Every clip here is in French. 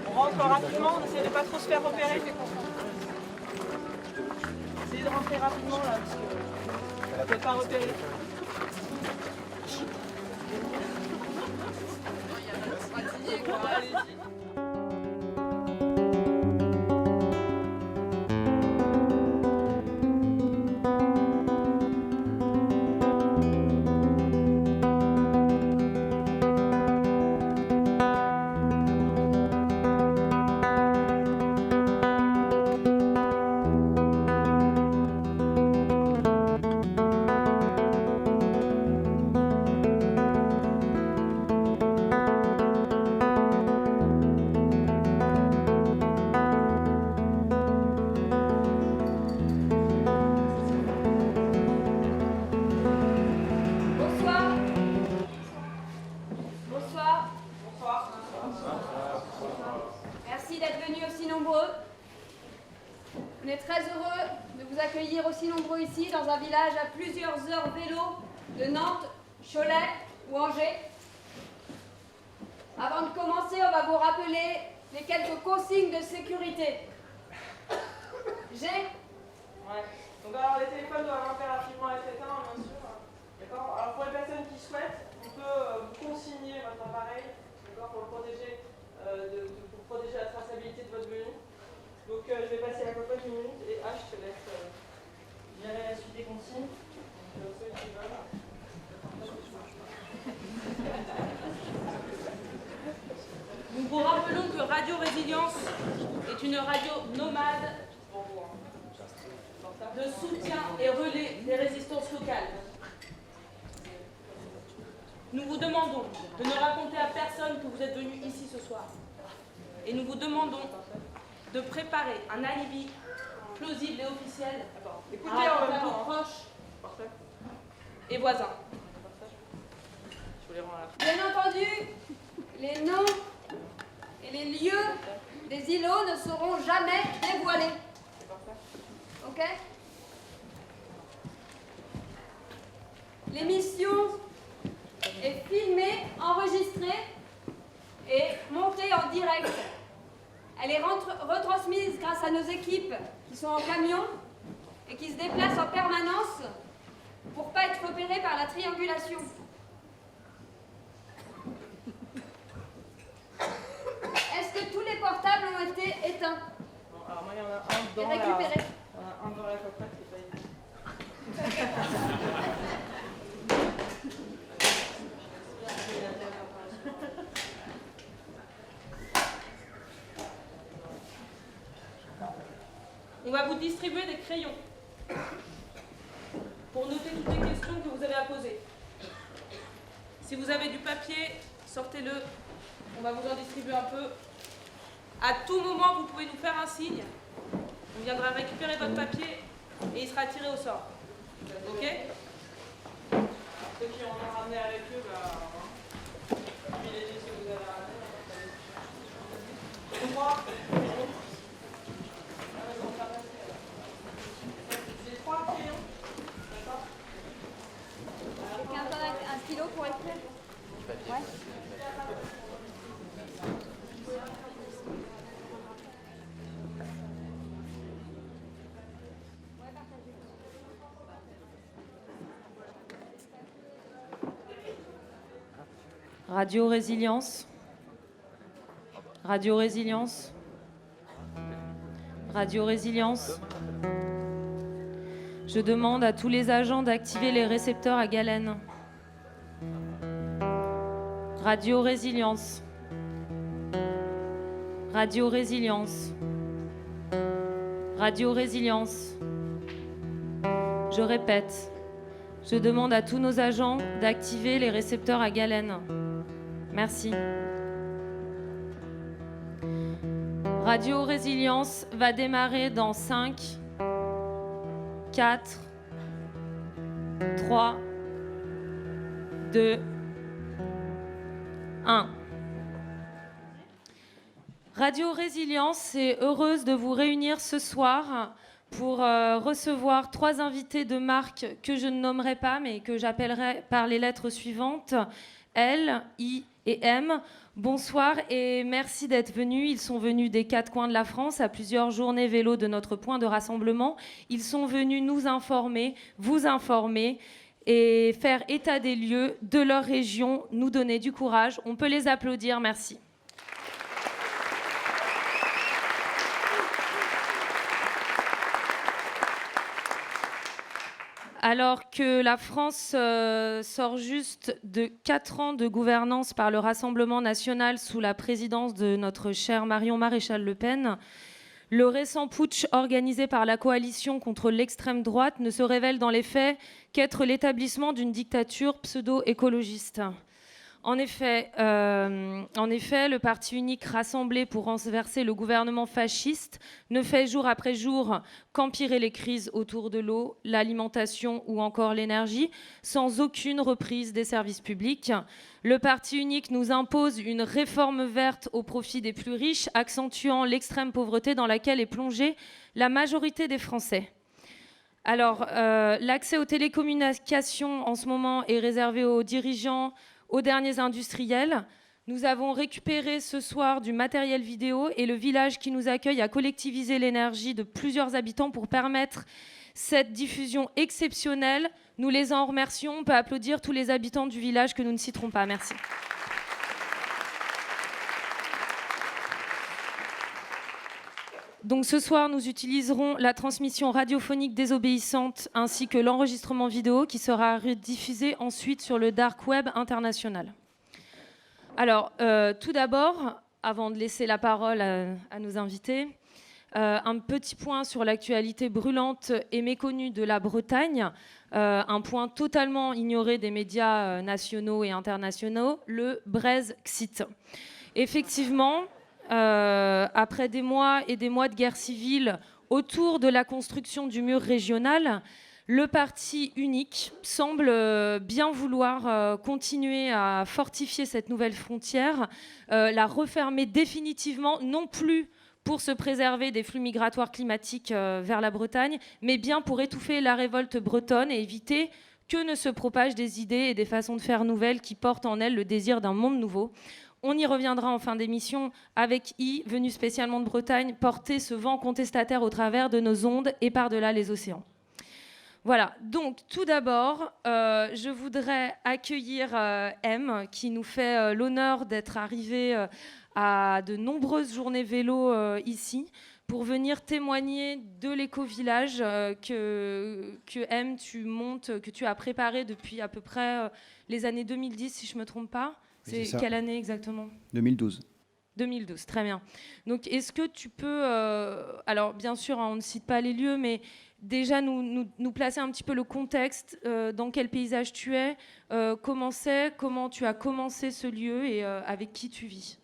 On rentre rapidement, on essaie de pas trop se faire repérer. Essayez de rentrer rapidement là, parce que ne peut pas repérer. Allez-y. Merci d'être venus aussi nombreux. On est très heureux de vous accueillir aussi nombreux ici, dans un village à plusieurs heures vélo de Nantes, Cholet ou Angers. Avant de commencer, on va vous rappeler les quelques consignes de sécurité. J'ai. Ouais. Donc alors les téléphones doivent impérativement être éteints, bien sûr. D'accord. Alors pour les personnes qui souhaitent, on peut vous consigner votre appareil, d'accord, pour le protéger, pour protéger la traçabilité de votre venue. Donc je vais passer la cocotte une minute et H, je te laisse gérer la suite des consignes. Donc ceux qui veulent. Nous vous rappelons que Radio Résilience est une radio nomade de soutien et relais des résistances locales. Nous vous demandons de ne raconter à personne que vous êtes venus ici ce soir. Et nous vous demandons de préparer un alibi plausible et officiel Écoutez, à en même vos temps. proches Parfait. et voisins. Je vous les rends à la fin. Bien entendu, les noms et les lieux des îlots ne seront jamais dévoilés. C'est parfait. Ok? L'émission est filmée, enregistrée et montée en direct. Elle est retransmise grâce à nos équipes qui sont en camion et qui se déplacent en permanence pour ne pas être repérées par la triangulation. Est-ce que tous les portables ont été éteints Bon, alors moi il y en a un et dans récupérés? Il y en a un dans la cocotte qui n'est pas éteint. On va vous distribuer des crayons pour noter toutes les questions que vous avez à poser. Si vous avez du papier, sortez-le. On va vous en distribuer un peu. À tout moment, vous pouvez nous faire un signe. On viendra récupérer votre papier et il sera tiré au sort. Ok? Ceux qui en ont ramené avec eux, privilégiez ceux que vous avez ramenés. Je crois. J'ai 3 crayons. D'accord. Quelqu'un a un stylo pour écrire? Ouais. Radio Résilience. Radio Résilience. Radio Résilience. Je demande à tous les agents d'activer les récepteurs à galène. Radio Résilience. Radio Résilience. Radio Résilience. Je répète, je demande à tous nos agents d'activer les récepteurs à galène. Merci. Radio Résilience va démarrer dans 5, 4, 3, 2, 1. Radio Résilience est heureuse de vous réunir ce soir pour recevoir 3 invités de marque que je ne nommerai pas, mais que j'appellerai par les lettres suivantes, L, I et M. Bonsoir et merci d'être venus. Ils sont venus des 4 coins de la France à plusieurs journées vélo de notre point de rassemblement. Ils sont venus nous informer, vous informer et faire état des lieux de leur région, nous donner du courage. On peut les applaudir, merci. Alors que la France sort juste de 4 ans de gouvernance par le Rassemblement national sous la présidence de notre chère Marion Maréchal Le Pen, le récent putsch organisé par la coalition contre l'extrême droite ne se révèle dans les faits qu'être l'établissement d'une dictature pseudo-écologiste. En effet, le parti unique rassemblé pour renverser le gouvernement fasciste ne fait jour après jour qu'empirer les crises autour de l'eau, l'alimentation ou encore l'énergie, sans aucune reprise des services publics. Le parti unique nous impose une réforme verte au profit des plus riches, accentuant l'extrême pauvreté dans laquelle est plongée la majorité des Français. Alors, l'accès aux télécommunications en ce moment est réservé aux dirigeants, aux derniers industriels. Nous avons récupéré ce soir du matériel vidéo et le village qui nous accueille a collectivisé l'énergie de plusieurs habitants pour permettre cette diffusion exceptionnelle. Nous les en remercions. On peut applaudir tous les habitants du village que nous ne citerons pas. Merci. Donc ce soir, nous utiliserons la transmission radiophonique désobéissante ainsi que l'enregistrement vidéo qui sera rediffusé ensuite sur le dark web international. Alors, tout d'abord, avant de laisser la parole à nos invités, un petit point sur l'actualité brûlante et méconnue de la Bretagne, un point totalement ignoré des médias nationaux et internationaux, le Brexit. Effectivement, après des mois et des mois de guerre civile autour de la construction du mur régional, le parti unique semble bien vouloir continuer à fortifier cette nouvelle frontière, la refermer définitivement, non plus pour se préserver des flux migratoires climatiques vers la Bretagne, mais bien pour étouffer la révolte bretonne et éviter que ne se propagent des idées et des façons de faire nouvelles qui portent en elles le désir d'un monde nouveau. On y reviendra en fin d'émission avec I, venu spécialement de Bretagne, porter ce vent contestataire au travers de nos ondes et par-delà les océans. Voilà, donc tout d'abord, je voudrais accueillir M, qui nous fait l'honneur d'être arrivé à de nombreuses journées vélo ici, pour venir témoigner de l'éco-village que M, tu montes, que tu as préparé depuis à peu près les années 2010, si je ne me trompe pas. C'est quelle année exactement ? 2012. 2012, très bien. Donc, est-ce que tu peux... alors, bien sûr, on ne cite pas les lieux, mais déjà nous placer un petit peu le contexte, dans quel paysage tu es, comment tu as commencé ce lieu et avec qui tu vis.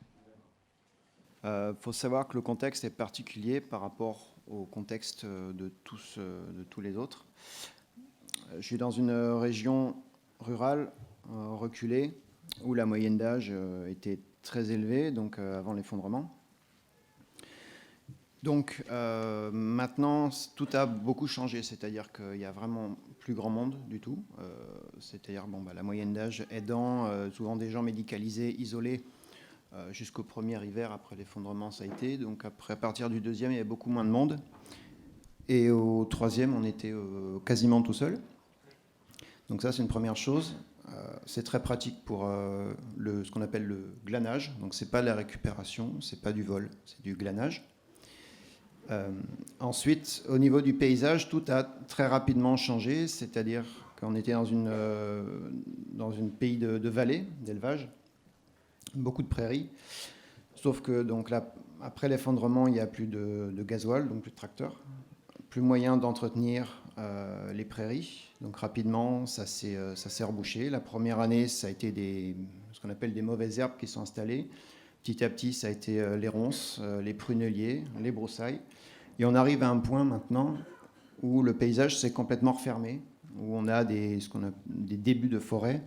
Faut savoir que le contexte est particulier par rapport au contexte de tous les autres. Je suis dans une région rurale, reculée, où la moyenne d'âge était très élevée, donc avant l'effondrement. Donc maintenant, tout a beaucoup changé, c'est-à-dire qu'il y a vraiment plus grand monde du tout. C'est-à-dire la moyenne d'âge aidant, souvent des gens médicalisés, isolés, jusqu'au premier hiver après l'effondrement, ça a été. Donc après, à partir du deuxième, il y avait beaucoup moins de monde. Et au troisième, on était quasiment tout seul. Donc ça, c'est une première chose. C'est très pratique pour ce qu'on appelle le glanage. Donc c'est pas de la récupération, c'est pas du vol, c'est du glanage. Ensuite, au niveau du paysage, tout a très rapidement changé, c'est-à-dire qu'on était dans une pays de vallée, d'élevage, beaucoup de prairies, sauf que donc là, après l'effondrement, il n'y a plus de gasoil, donc plus de tracteurs, plus moyen d'entretenir les prairies. Donc rapidement, ça s'est rebouché. La première année, ça a été ce qu'on appelle des mauvaises herbes qui sont installées. Petit à petit, ça a été les ronces, les prunelliers, les broussailles. Et on arrive à un point maintenant où le paysage s'est complètement refermé. où on a des débuts de forêt,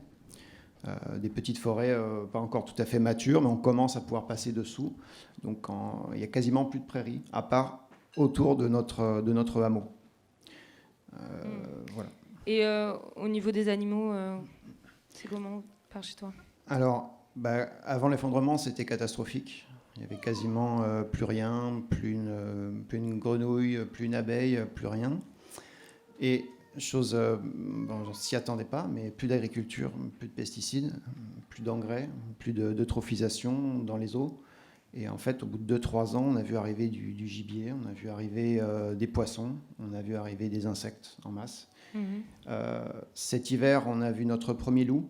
des petites forêts pas encore tout à fait matures, mais on commence à pouvoir passer dessous. Donc il n'y a quasiment plus de prairies, à part autour de notre hameau. Voilà. Et au niveau des animaux, c'est comment par chez toi? Alors, avant l'effondrement, c'était catastrophique. Il n'y avait quasiment plus rien, plus une grenouille, plus une abeille, plus rien. Et chose, on ne s'y attendait pas, mais plus d'agriculture, plus de pesticides, plus d'engrais, plus d'eutrophisation dans les eaux. Et en fait, au bout de 2-3 ans, on a vu arriver du gibier, on a vu arriver des poissons, on a vu arriver des insectes en masse. Cet hiver, on a vu notre premier loup,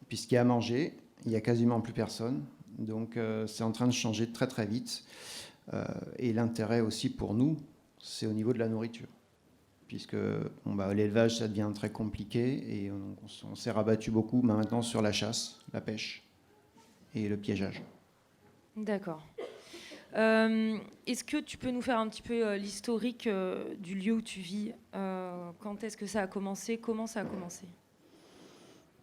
puisqu'il y a à manger, il n'y a quasiment plus personne. Donc c'est en train de changer très très vite. Et l'intérêt aussi pour nous, c'est au niveau de la nourriture. Puisque l'élevage, ça devient très compliqué et on s'est rabattu beaucoup maintenant sur la chasse, la pêche et le piégeage. D'accord. Est-ce que tu peux nous faire un petit peu l'historique du lieu où tu vis? Quand est-ce que ça a commencé? Comment ça a commencé?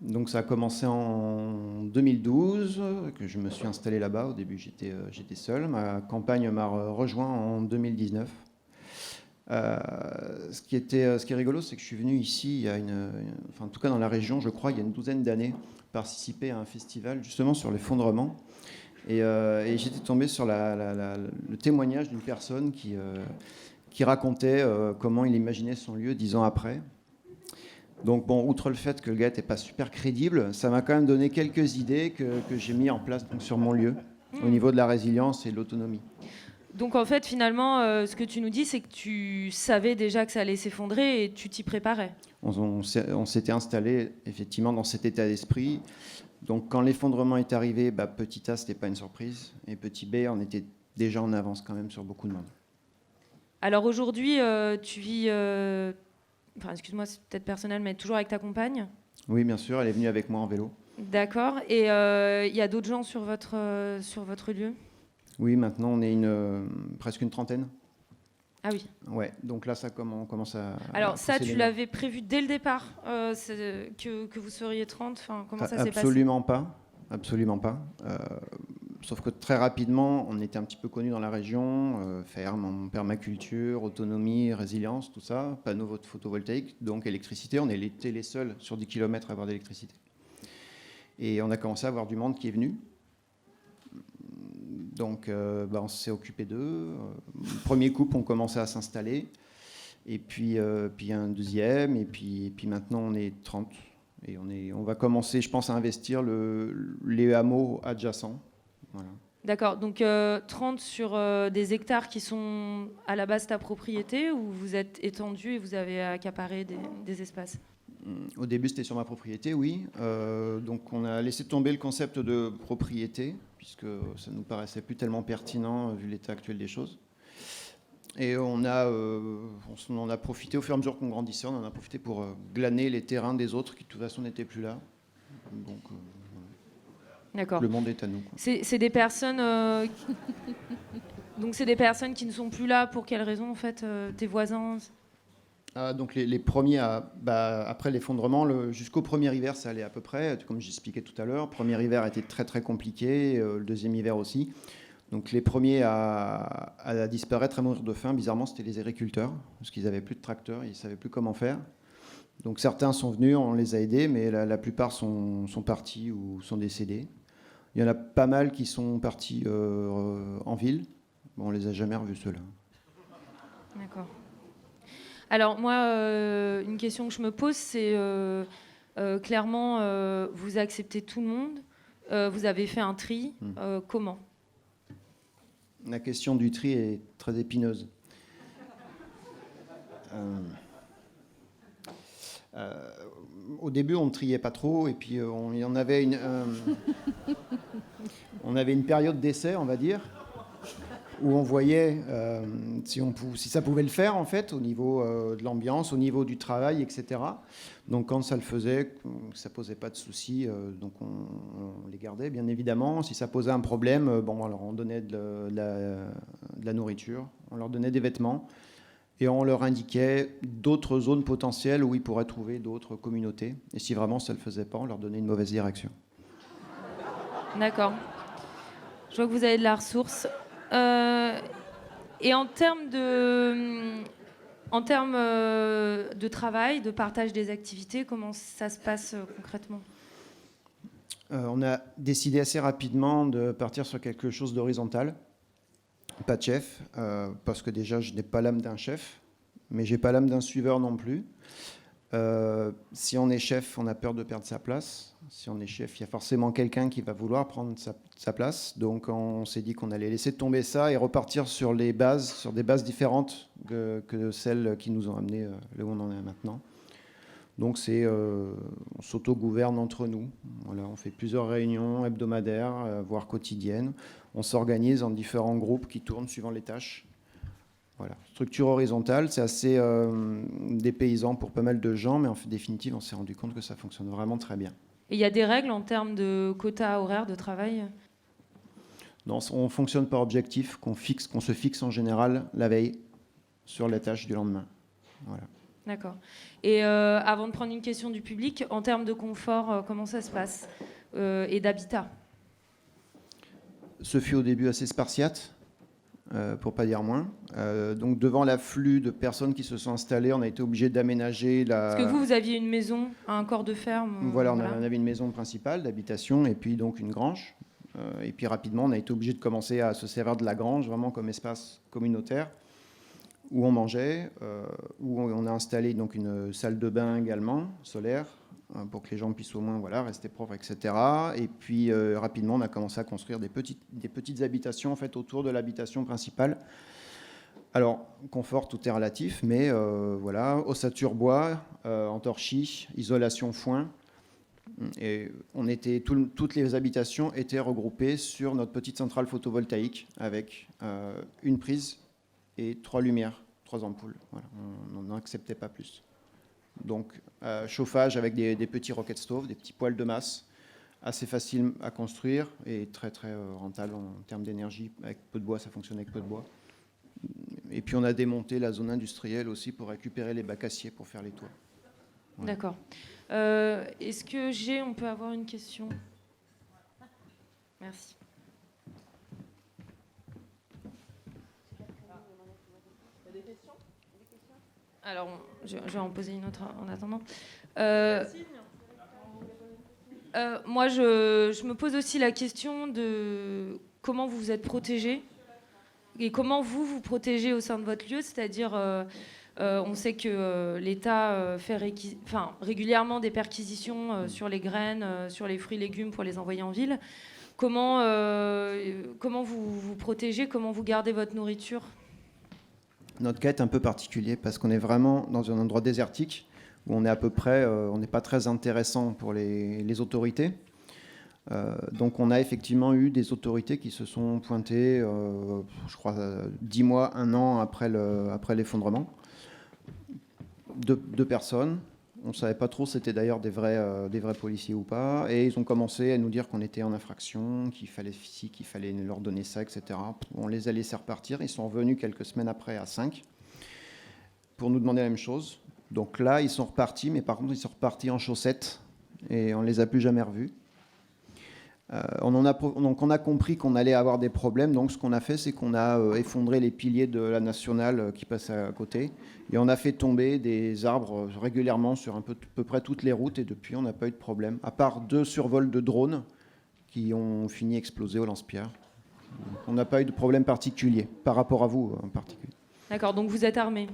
Donc ça a commencé en 2012, que je me suis installé là-bas. Au début, j'étais seul. Ma compagne m'a rejoint en 2019. Ce qui est rigolo, c'est que je suis venu ici, en tout cas dans la région, je crois, il y a une douzaine d'années, participer à un festival justement sur l'effondrement. Et j'étais tombé sur le témoignage d'une personne qui racontait comment il imaginait son lieu 10 ans après. Donc bon, outre le fait que le gars n'était pas super crédible, ça m'a quand même donné quelques idées que j'ai mis en place donc, sur mon lieu, au niveau de la résilience et de l'autonomie. Donc en fait, finalement, ce que tu nous dis, c'est que tu savais déjà que ça allait s'effondrer et tu t'y préparais. On s'était installé effectivement dans cet état d'esprit. Donc quand l'effondrement est arrivé, petit A, ce n'était pas une surprise. Et petit B, on était déjà en avance quand même sur beaucoup de monde. Alors aujourd'hui, tu vis... excuse-moi, c'est peut-être personnel, mais toujours avec ta compagne? Oui, bien sûr, elle est venue avec moi en vélo. D'accord. Et il y a d'autres gens sur votre lieu? Oui, maintenant on est presque une trentaine. Ah oui. Ouais, donc là, on commence à... Alors ça, tu l'avais prévu dès le départ, que vous seriez 30 enfin, comment ça s'est passé? Absolument pas. Absolument pas. Sauf que très rapidement, on était un petit peu connus dans la région, ferme en permaculture, autonomie, résilience, tout ça, panneaux photovoltaïques, donc électricité. On était les seuls sur 10 km à avoir d'électricité. Et on a commencé à avoir du monde qui est venu. Donc on s'est occupé d'eux. Premier couple, on commençait à s'installer. Et puis un deuxième. Et puis maintenant, on est 30. Et on va commencer, je pense, à investir les hameaux adjacents. Voilà. D'accord, donc 30 sur des hectares qui sont à la base ta propriété ou vous êtes étendu et vous avez accaparé des espaces? Au début, c'était sur ma propriété, oui. Donc on a laissé tomber le concept de propriété, puisque ça nous paraissait plus tellement pertinent vu l'état actuel des choses. Et on en a profité, au fur et à mesure qu'on grandissait, on en a profité pour glaner les terrains des autres qui de toute façon n'étaient plus là. Donc d'accord. Le monde est à nous. C'est des personnes... Donc c'est des personnes qui ne sont plus là, pour quelles raisons en fait? Tes voisins? Donc les premiers, après l'effondrement, jusqu'au premier hiver, ça allait à peu près, comme j'expliquais tout à l'heure. Le premier hiver était très très compliqué, le deuxième hiver aussi. Donc les premiers à disparaître, à mourir de faim, bizarrement, c'était les agriculteurs, parce qu'ils n'avaient plus de tracteurs, ils ne savaient plus comment faire. Donc certains sont venus, on les a aidés, mais la plupart sont partis ou sont décédés. Il y en a pas mal qui sont partis en ville. Bon, on ne les a jamais revus, ceux-là. D'accord. Alors moi, une question que je me pose, c'est clairement, vous acceptez tout le monde, vous avez fait un tri, comment? La question du tri est très épineuse. Au début, on ne triait pas trop, et puis on avait une période d'essai, on va dire, où on voyait si ça pouvait le faire, en fait, au niveau de l'ambiance, au niveau du travail, etc. Donc quand ça le faisait, ça ne posait pas de soucis, donc on les gardait, bien évidemment. Si ça posait un problème, alors on donnait de la nourriture, on leur donnait des vêtements. Et on leur indiquait d'autres zones potentielles où ils pourraient trouver d'autres communautés. Et si vraiment ça ne le faisait pas, on leur donnait une mauvaise direction. D'accord. Je vois que vous avez de la ressource. Et en termes de travail, de partage des activités, comment ça se passe concrètement ? On a décidé assez rapidement de partir sur quelque chose d'horizontal. Pas de chef, parce que déjà, je n'ai pas l'âme d'un chef, mais je n'ai pas l'âme d'un suiveur non plus. Si on est chef, on a peur de perdre sa place. Si on est chef, il y a forcément quelqu'un qui va vouloir prendre sa place. Donc, on s'est dit qu'on allait laisser tomber ça et repartir sur des bases différentes que celles qui nous ont amenés là où on en est maintenant. Donc, on s'auto-gouverne entre nous. Voilà, on fait plusieurs réunions hebdomadaires, voire quotidiennes. On s'organise en différents groupes qui tournent suivant les tâches. Voilà. Structure horizontale, c'est assez dépaysant pour pas mal de gens, mais en définitive, on s'est rendu compte que ça fonctionne vraiment très bien. Et il y a des règles en termes de quotas horaires de travail ? Non, on fonctionne par objectif qu'on se fixe en général la veille sur la tâche du lendemain. Voilà. D'accord. Et avant de prendre une question du public, en termes de confort, comment ça se passe et d'habitat ? Ce fut au début assez spartiate, pour pas dire moins. Donc devant l'afflux de personnes qui se sont installées, on a été obligé d'aménager la... Parce que vous aviez une maison, un corps de ferme. Voilà, on avait une maison principale d'habitation et puis donc une grange. Et puis rapidement, on a été obligé de commencer à se servir de la grange vraiment comme espace communautaire où on mangeait, où on a installé donc une salle de bain également, solaire, pour que les gens puissent au moins rester propres, etc. Et puis rapidement, on a commencé à construire des petites habitations en fait, autour de l'habitation principale. Alors, confort, tout est relatif, mais ossature bois, entorchis, isolation foin. Et toutes les habitations étaient regroupées sur notre petite centrale photovoltaïque avec une prise et 3 lumières, 3 ampoules. Voilà, on n'en acceptait pas plus. Donc, chauffage avec des petits rocket stoves, des petits poêles de masse, assez facile à construire et très très rentable en termes d'énergie. Avec peu de bois, ça fonctionne avec peu de bois. Et puis on a démonté la zone industrielle aussi pour récupérer les bacs aciers pour faire les toits. Voilà. D'accord. Est-ce que on peut avoir une question ? Merci. Alors, je vais en poser une autre en attendant. Moi, je me pose aussi la question de comment vous vous êtes protégés et comment vous protégez au sein de votre lieu. C'est-à-dire, on sait que l'État fait régulièrement des perquisitions sur les graines, sur les fruits et légumes pour les envoyer en ville. Comment vous vous protégez ? Comment vous gardez votre nourriture ? Notre cas est un peu particulier parce qu'on est vraiment dans un endroit désertique où on est à peu près, on n'est pas très intéressant pour les autorités. Donc on a effectivement eu des autorités qui se sont pointées, je crois, 10 mois, 1 an après l'effondrement. Deux personnes. On ne savait pas trop si c'était d'ailleurs des vrais policiers ou pas. Et ils ont commencé à nous dire qu'on était en infraction, qu'il fallait leur donner ça, etc. On les a laissés repartir. Ils sont revenus quelques semaines après à 5 pour nous demander la même chose. Donc là, ils sont repartis, mais par contre, ils sont repartis en chaussettes et on ne les a plus jamais revus. Donc on a compris qu'on allait avoir des problèmes. Donc ce qu'on a fait, c'est qu'on a effondré les piliers de la nationale qui passaient à côté. Et on a fait tomber des arbres régulièrement sur à peu près toutes les routes. Et depuis, on n'a pas eu de problème. À part 2 survols de drones qui ont fini exploser au lance-pierre. On n'a pas eu de problème particulier par rapport à vous en particulier. D'accord, donc vous êtes armés ?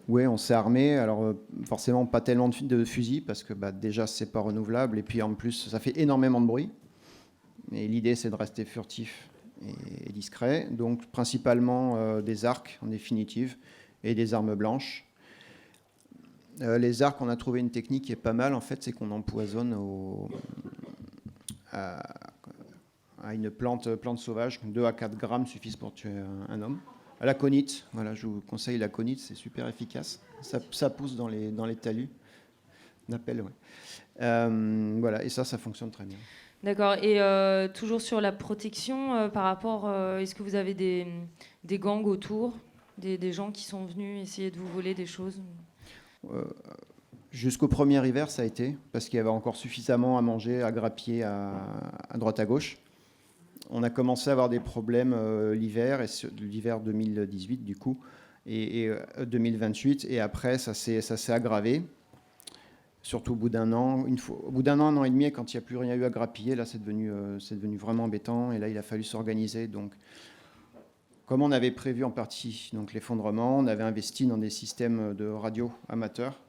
Oui, on s'est armé. Alors forcément, pas tellement de fusils parce que déjà, c'est pas renouvelable. Et puis en plus, ça fait énormément de bruit. Et l'idée, c'est de rester furtif et discret. Donc, principalement des arcs, en définitive, et des armes blanches. Les arcs, on a trouvé une technique qui est pas mal, en fait, c'est qu'on empoisonne à une plante sauvage. 2 à 4 grammes suffisent pour tuer un homme. À l'aconite, voilà, je vous conseille l'aconite, c'est super efficace. Ça pousse dans les talus. Nappel, ouais. Voilà, et ça fonctionne très bien. D'accord. Et toujours sur la protection, par rapport, est-ce que vous avez des gangs autour ? des gens qui sont venus essayer de vous voler des choses? Jusqu'au premier hiver, ça a été, parce qu'il y avait encore suffisamment à manger, à grappiller à droite à gauche. On a commencé à avoir des problèmes l'hiver 2018 du coup, et 2028, et après ça s'est aggravé, surtout au bout d'un an. Au bout d'un an et demi, quand il n'y a plus rien eu à grappiller, là c'est devenu vraiment embêtant, et là il a fallu s'organiser. Donc, comme on avait prévu en partie donc, l'effondrement, on avait investi dans des systèmes de radio amateurs,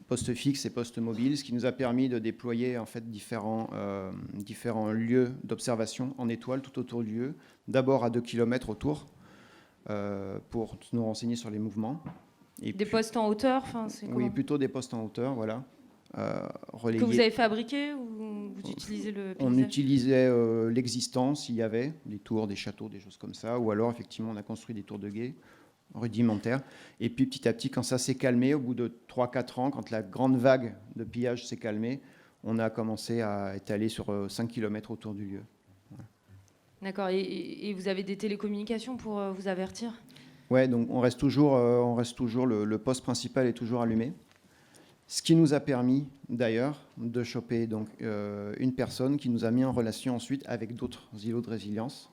postes fixes et postes mobiles, ce qui nous a permis de déployer en fait différents lieux d'observation en étoile tout autour du lieu, d'abord à 2 km autour, pour nous renseigner sur les mouvements. Et des postes en hauteur, c'est quoi? Oui, plutôt des postes en hauteur, voilà. Relayés. Que vous avez fabriqué ou vous utilisez le paysage? On utilisait l'existant, s'il y avait des tours, des châteaux, des choses comme ça, ou alors effectivement on a construit des tours de guet rudimentaires. Et puis petit à petit, quand ça s'est calmé, au bout de 3-4 ans, quand la grande vague de pillage s'est calmée, on a commencé à étaler sur 5 km autour du lieu. Voilà. D'accord, et vous avez des télécommunications pour vous avertir? Ouais, donc on reste toujours, le poste principal est toujours allumé. Ce qui nous a permis d'ailleurs de choper donc, une personne qui nous a mis en relation ensuite avec d'autres îlots de résilience.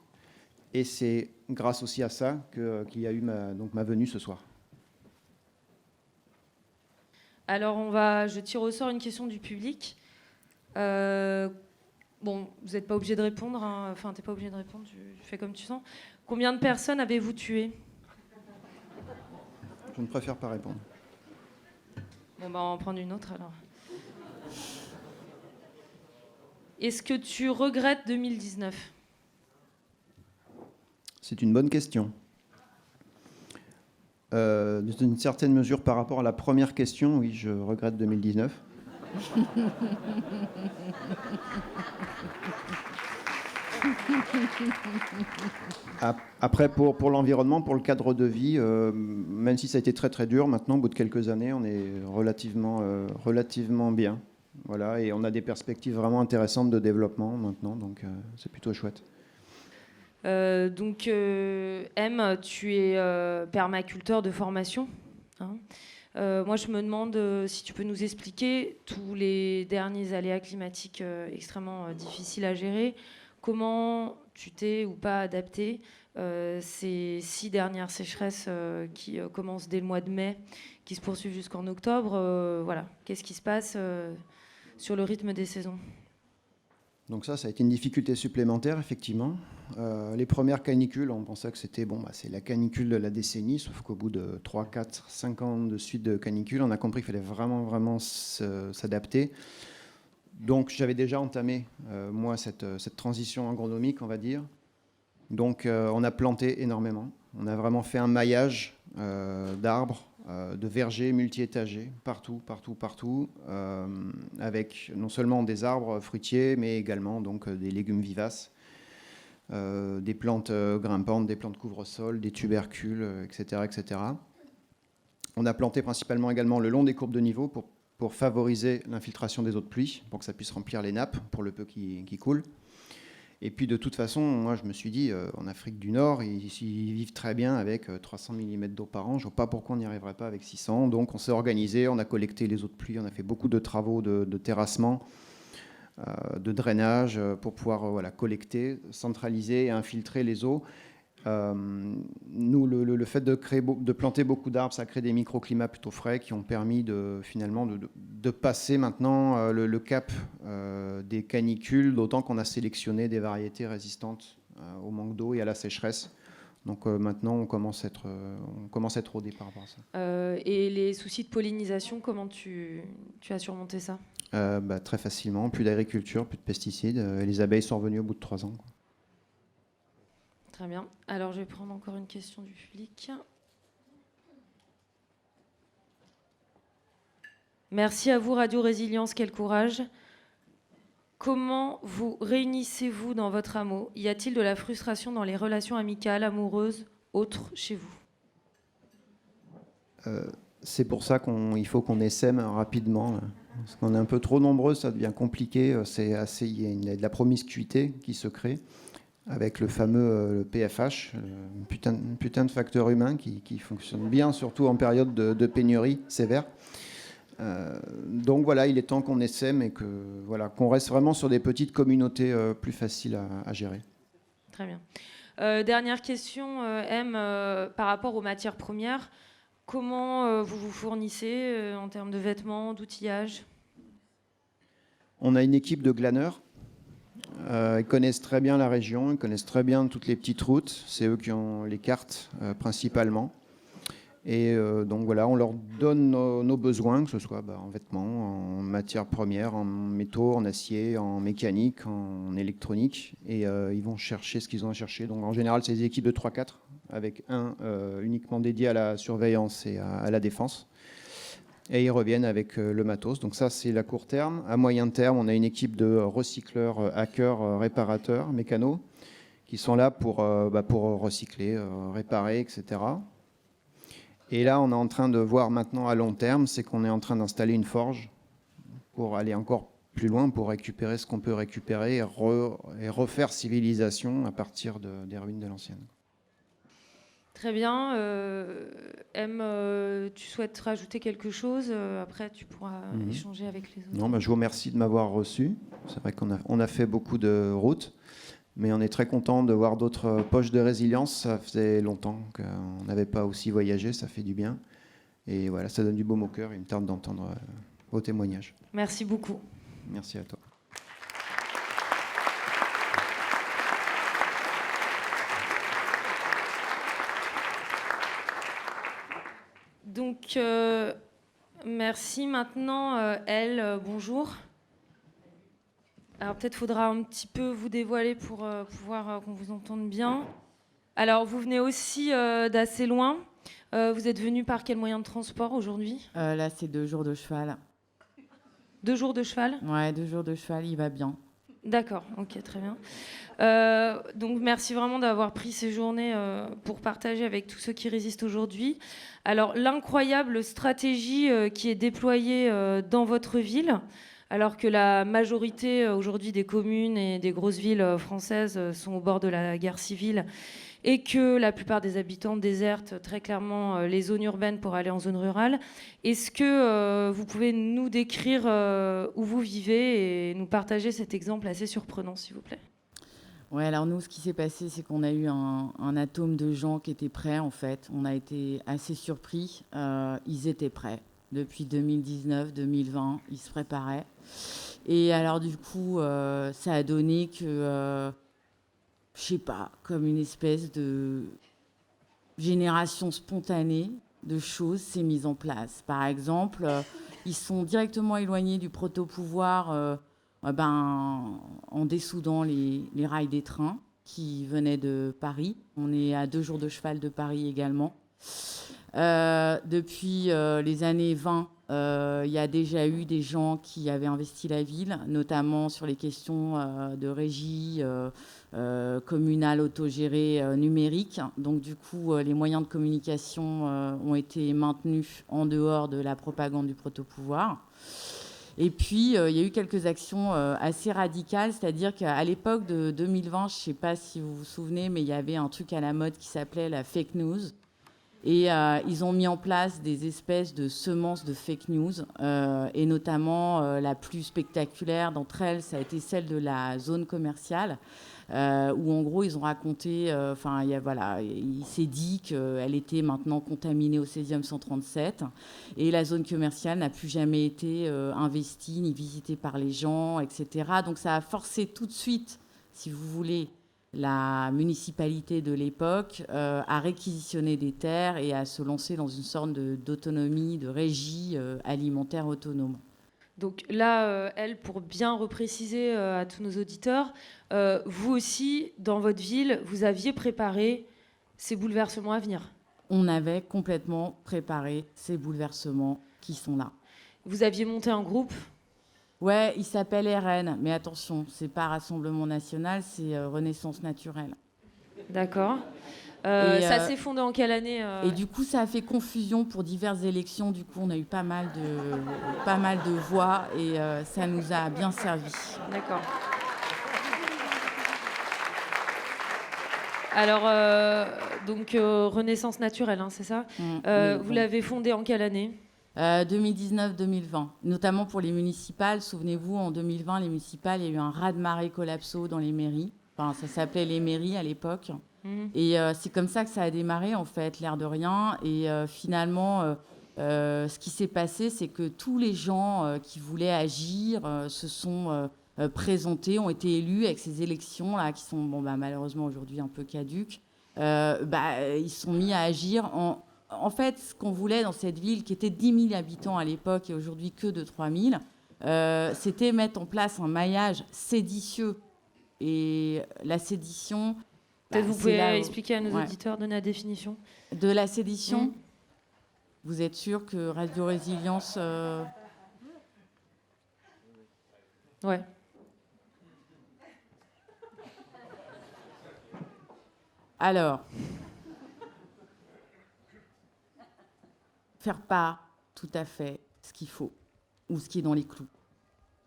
Et c'est grâce aussi à ça qu'il y a eu ma venue ce soir. Alors je tire au sort une question du public. Bon, vous n'êtes pas obligé de répondre, hein. Enfin, t'es pas obligé de répondre, tu fais comme tu sens. Combien de personnes avez-vous tué? Je ne préfère pas répondre. Bon, on va en prendre une autre alors. Est-ce que tu regrettes 2019? C'est une bonne question. Dans une certaine mesure, par rapport à la première question, oui, je regrette 2019. Après, pour l'environnement, pour le cadre de vie, même si ça a été très très dur, maintenant, au bout de quelques années, on est relativement bien. Voilà, et on a des perspectives vraiment intéressantes de développement maintenant, donc c'est plutôt chouette. M, tu es permaculteur de formation, hein. Moi, je me demande si tu peux nous expliquer tous les derniers aléas climatiques extrêmement difficiles à gérer. Comment tu t'es ou pas adapté ces 6 dernières sécheresses qui commencent dès le mois de mai, qui se poursuivent jusqu'en octobre. Voilà. Qu'est-ce qui se passe sur le rythme des saisons? Donc ça a été une difficulté supplémentaire, effectivement. Les premières canicules, on pensait que c'était c'est la canicule de la décennie, sauf qu'au bout de 3, 4, 5 ans de suite de canicules, on a compris qu'il fallait vraiment s'adapter. Donc j'avais déjà entamé, moi, cette transition agronomique, on va dire. Donc on a planté énormément. On a vraiment fait un maillage d'arbres, de vergers multi-étagés, partout, avec non seulement des arbres fruitiers, mais également donc, des légumes vivaces, des plantes grimpantes, des plantes couvre-sol, des tubercules, etc. On a planté principalement également le long des courbes de niveau pour favoriser l'infiltration des eaux de pluie, pour que ça puisse remplir les nappes pour le peu qui coule. Et puis de toute façon, moi je me suis dit, en Afrique du Nord, ils vivent très bien avec 300 mm d'eau par an. Je ne vois pas pourquoi on n'y arriverait pas avec 600. Donc on s'est organisé, on a collecté les eaux de pluie, on a fait beaucoup de travaux de terrassement, de drainage, pour pouvoir collecter, centraliser et infiltrer les eaux. Nous, le fait de planter beaucoup d'arbres, ça crée des microclimats plutôt frais qui ont permis finalement de passer maintenant le cap des canicules, d'autant qu'on a sélectionné des variétés résistantes au manque d'eau et à la sécheresse. Donc maintenant, on commence à être rodé par rapport à ça. Et les soucis de pollinisation, comment tu as surmonté ça? Très facilement, plus d'agriculture, plus de pesticides. Et les abeilles sont revenues au bout de 3 ans. Très bien. Alors, je vais prendre encore une question du public. Merci à vous, Radio Résilience, quel courage. Comment vous réunissez-vous dans votre hameau? Y a-t-il de la frustration dans les relations amicales, amoureuses, autres chez vous? C'est pour ça qu'il faut qu'on essaime rapidement. Là. Parce qu'on est un peu trop nombreux, ça devient compliqué. Il y a de la promiscuité qui se crée. avec le fameux le PFH, putain de facteur humain qui fonctionne bien, surtout en période de pénurie sévère. Donc voilà, il est temps qu'on essaie, mais qu'on reste vraiment sur des petites communautés plus faciles à gérer. Très bien. Dernière question, M, par rapport aux matières premières, comment vous vous fournissez en termes de vêtements, d'outillage ? On a une équipe de glaneurs. Ils connaissent très bien la région, ils connaissent très bien toutes les petites routes. C'est eux qui ont les cartes principalement. Et donc voilà, on leur donne nos besoins, que ce soit en vêtements, en matières premières, en métaux, en acier, en mécanique, en électronique. Et ils vont chercher ce qu'ils ont à chercher. Donc en général, c'est des équipes de 3-4, avec un uniquement dédié à la surveillance et à la défense. Et ils reviennent avec le matos. Donc ça, c'est la court terme. À moyen terme, on a une équipe de recycleurs, hackers, réparateurs, mécanos, qui sont là pour recycler, réparer, etc. Et là, on est en train de voir maintenant à long terme, c'est qu'on est en train d'installer une forge pour aller encore plus loin, pour récupérer ce qu'on peut récupérer et refaire civilisation à partir des ruines de l'ancienne. Très bien. M, tu souhaites rajouter quelque chose ? Après, tu pourras échanger avec les autres. Non, je vous remercie de m'avoir reçu. C'est vrai qu'on a fait beaucoup de routes, mais on est très content de voir d'autres poches de résilience. Ça faisait longtemps qu'on n'avait pas aussi voyagé, ça fait du bien. Et voilà, ça donne du baume au cœur. Il me tarde d'entendre vos témoignages. Merci beaucoup. Merci à toi. Donc, merci. Maintenant, elle, bonjour. Alors, peut-être faudra un petit peu vous dévoiler pour pouvoir qu'on vous entende bien. Alors, vous venez aussi d'assez loin. Vous êtes venu par quel moyen de transport aujourd'hui ? Là, c'est 2 jours de cheval. 2 jours de cheval ? Ouais, 2 jours de cheval, il va bien. D'accord, ok, très bien. Donc merci vraiment d'avoir pris ces journées pour partager avec tous ceux qui résistent aujourd'hui. Alors l'incroyable stratégie qui est déployée dans votre ville, alors que la majorité aujourd'hui des communes et des grosses villes françaises sont au bord de la guerre civile et que la plupart des habitants désertent très clairement les zones urbaines pour aller en zone rurale. Est-ce que vous pouvez nous décrire où vous vivez et nous partager cet exemple assez surprenant, s'il vous plaît ? Ouais, alors nous, ce qui s'est passé, c'est qu'on a eu un atome de gens qui étaient prêts, en fait. On a été assez surpris. Ils étaient prêts. Depuis 2019, 2020, ils se préparaient. Et alors, du coup, ça a donné que... je sais pas, comme une espèce de génération spontanée de choses s'est mise en place. Par exemple, ils sont directement éloignés du proto-pouvoir en dessoudant les rails des trains qui venaient de Paris. On est à 2 jours de cheval de Paris également. Depuis les années 20, il y a déjà eu des gens qui avaient investi la ville, notamment sur les questions de régie communale autogérée numérique. Donc du coup, les moyens de communication ont été maintenus en dehors de la propagande du proto-pouvoir. Et puis, il y a eu quelques actions assez radicales, c'est-à-dire qu'à l'époque de 2020, je ne sais pas si vous vous souvenez, mais il y avait un truc à la mode qui s'appelait la fake news. Et ils ont mis en place des espèces de semences de fake news, et notamment la plus spectaculaire d'entre elles, ça a été celle de la zone commerciale, où en gros ils ont raconté, il s'est dit qu'elle était maintenant contaminée au césium 137, et la zone commerciale n'a plus jamais été investie ni visitée par les gens, etc. Donc ça a forcé tout de suite, si vous voulez, la municipalité de l'époque a réquisitionné des terres et a se lancer dans une sorte d'autonomie, de régie alimentaire autonome. Donc là, elle, pour bien repréciser à tous nos auditeurs, vous aussi, dans votre ville, vous aviez préparé ces bouleversements à venir. On avait complètement préparé ces bouleversements qui sont là. Vous aviez monté un groupe ? Ouais, il s'appelle RN, mais attention, c'est pas Rassemblement National, c'est Renaissance Naturelle. D'accord. Ça s'est fondé en quelle année Et du coup, ça a fait confusion pour diverses élections. Du coup, on a eu pas mal de voix et ça nous a bien servi. D'accord. Alors, donc, Renaissance naturelle, hein, c'est ça? Vous l'avez fondée en quelle année? 2019-2020, notamment pour les municipales. Souvenez-vous, en 2020, les municipales, il y a eu un raz-de-marée collapso dans les mairies. Enfin, ça s'appelait les mairies à l'époque. Et c'est comme ça que ça a démarré, en fait, l'air de rien. Et finalement, ce qui s'est passé, c'est que tous les gens qui voulaient agir se sont présentés, ont été élus avec ces élections-là, qui sont malheureusement aujourd'hui un peu caduques. Ils se sont mis à agir en fait, ce qu'on voulait dans cette ville, qui était 10 000 habitants à l'époque et aujourd'hui que de 3 000, c'était mettre en place un maillage séditieux. Et la sédition... Peut-être vous pouvez expliquer à nos auditeurs, donner la définition de la sédition. Vous êtes sûr que Radio Résilience... Ouais. Alors... faire pas tout à fait ce qu'il faut ou ce qui est dans les clous.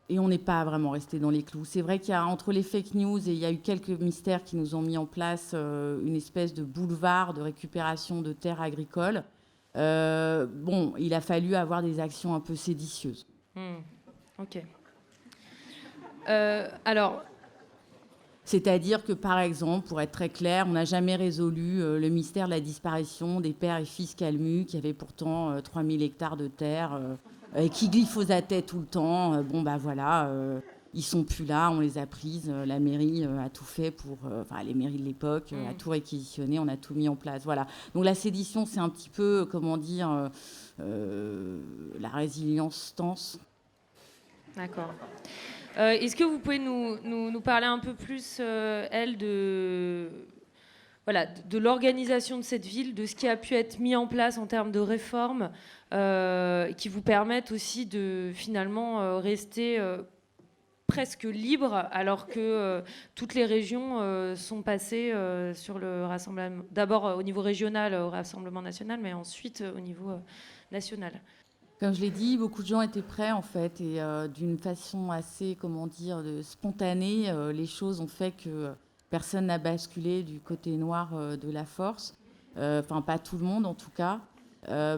Et on n'est pas vraiment resté dans les clous. C'est vrai qu'il y a entre les fake news et il y a eu quelques mystères qui nous ont mis en place une espèce de boulevard de récupération de terres agricoles. Il a fallu avoir des actions un peu séditieuses. Ok. Alors... C'est-à-dire que, par exemple, pour être très clair, on n'a jamais résolu le mystère de la disparition des pères et fils Calmu, qui avaient pourtant 3000 hectares de terre, et qui glyphosataient tout le temps. Ils sont plus là, on les a prises. La mairie a tout fait pour... les mairies de l'époque a tout réquisitionné, on a tout mis en place. Voilà. Donc la sédition, c'est un petit peu, la résilience tense. D'accord. Est-ce que vous pouvez nous parler un peu plus, de l'organisation de cette ville, de ce qui a pu être mis en place en termes de réformes, qui vous permettent aussi de finalement rester presque libre, alors que toutes les régions sont passées sur le rassemblement, d'abord au niveau régional, au Rassemblement national, mais ensuite au niveau national. Comme je l'ai dit, beaucoup de gens étaient prêts, en fait, et d'une façon assez, spontanée, les choses ont fait que personne n'a basculé du côté noir de la force. Pas tout le monde, en tout cas.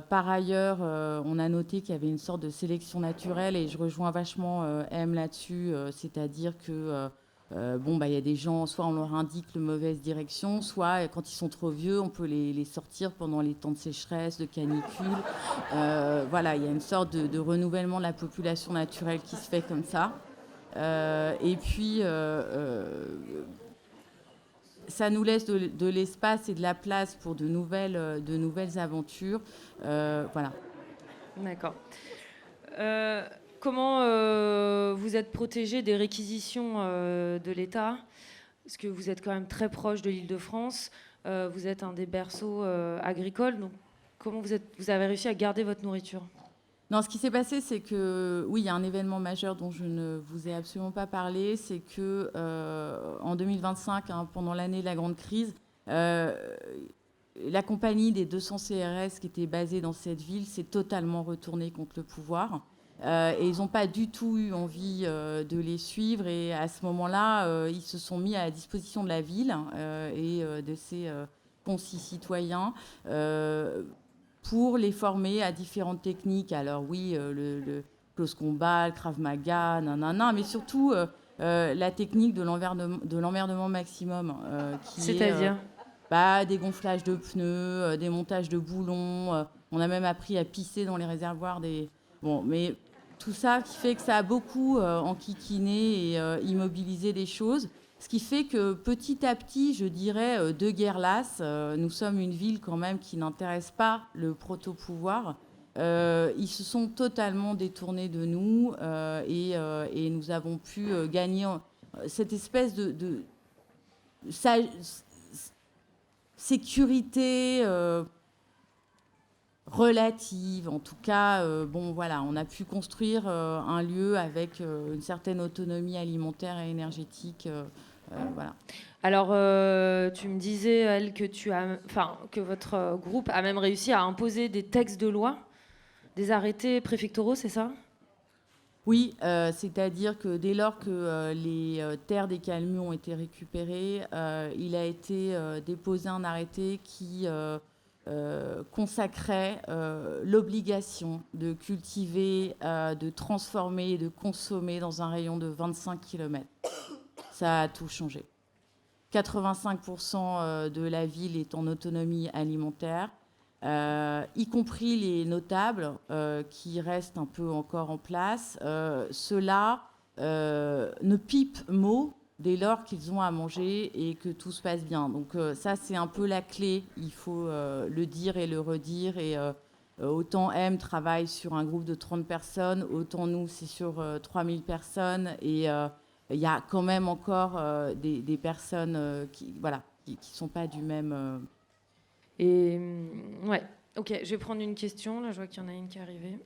Par ailleurs, on a noté qu'il y avait une sorte de sélection naturelle, et je rejoins vachement M là-dessus, c'est-à-dire que il y a des gens, soit on leur indique la mauvaise direction, soit quand ils sont trop vieux, on peut les sortir pendant les temps de sécheresse, de canicule. Il y a une sorte de renouvellement de la population naturelle qui se fait comme ça. Et puis, ça nous laisse de l'espace et de la place pour de nouvelles aventures. Voilà. D'accord. Comment vous êtes protégé des réquisitions de l'État? Parce que vous êtes quand même très proche de l'Île-de-France. Vous êtes un des berceaux agricoles. Donc, comment vous avez réussi à garder votre nourriture? Non, ce qui s'est passé, c'est que, oui, il y a un événement majeur dont je ne vous ai absolument pas parlé. C'est que en 2025, pendant l'année de la grande crise, la compagnie des 200 CRS qui était basée dans cette ville s'est totalement retournée contre le pouvoir. Et ils n'ont pas du tout eu envie de les suivre. Et à ce moment-là, ils se sont mis à la disposition de la ville et de ses concitoyens pour les former à différentes techniques. Alors oui, le close combat, le Krav Maga, mais surtout la technique de l'emmerdement maximum. C'est-à-dire des gonflages de pneus, des montages de boulons. On a même appris à pisser dans les réservoirs des... mais tout ça qui fait que ça a beaucoup enquiquiné et immobilisé des choses. Ce qui fait que petit à petit, je dirais, de guerre lasse, nous sommes une ville quand même qui n'intéresse pas le proto-pouvoir. Ils se sont totalement détournés de nous et nous avons pu gagner cette espèce de sécurité relative. En tout cas, on a pu construire un lieu avec une certaine autonomie alimentaire et énergétique. Voilà. Alors, tu me disais, elle, que votre groupe a même réussi à imposer des textes de loi, des arrêtés préfectoraux, c'est ça? Oui, c'est-à-dire que dès lors que les terres des camions ont été récupérées, il a été déposé un arrêté qui consacrait l'obligation de cultiver, de transformer et de consommer dans un rayon de 25 km. Ça a tout changé. 85% de la ville est en autonomie alimentaire, y compris les notables qui restent un peu encore en place. Ceux-là ne pipent mot dès lors qu'ils ont à manger et que tout se passe bien. Donc ça, c'est un peu la clé. Il faut le dire et le redire. Et autant M travaille sur un groupe de 30 personnes, autant nous, c'est sur 3000 personnes. Et il y a quand même encore des personnes qui sont pas du même... Et ouais, ok, je vais prendre une question. Là, je vois qu'il y en a une qui est arrivée.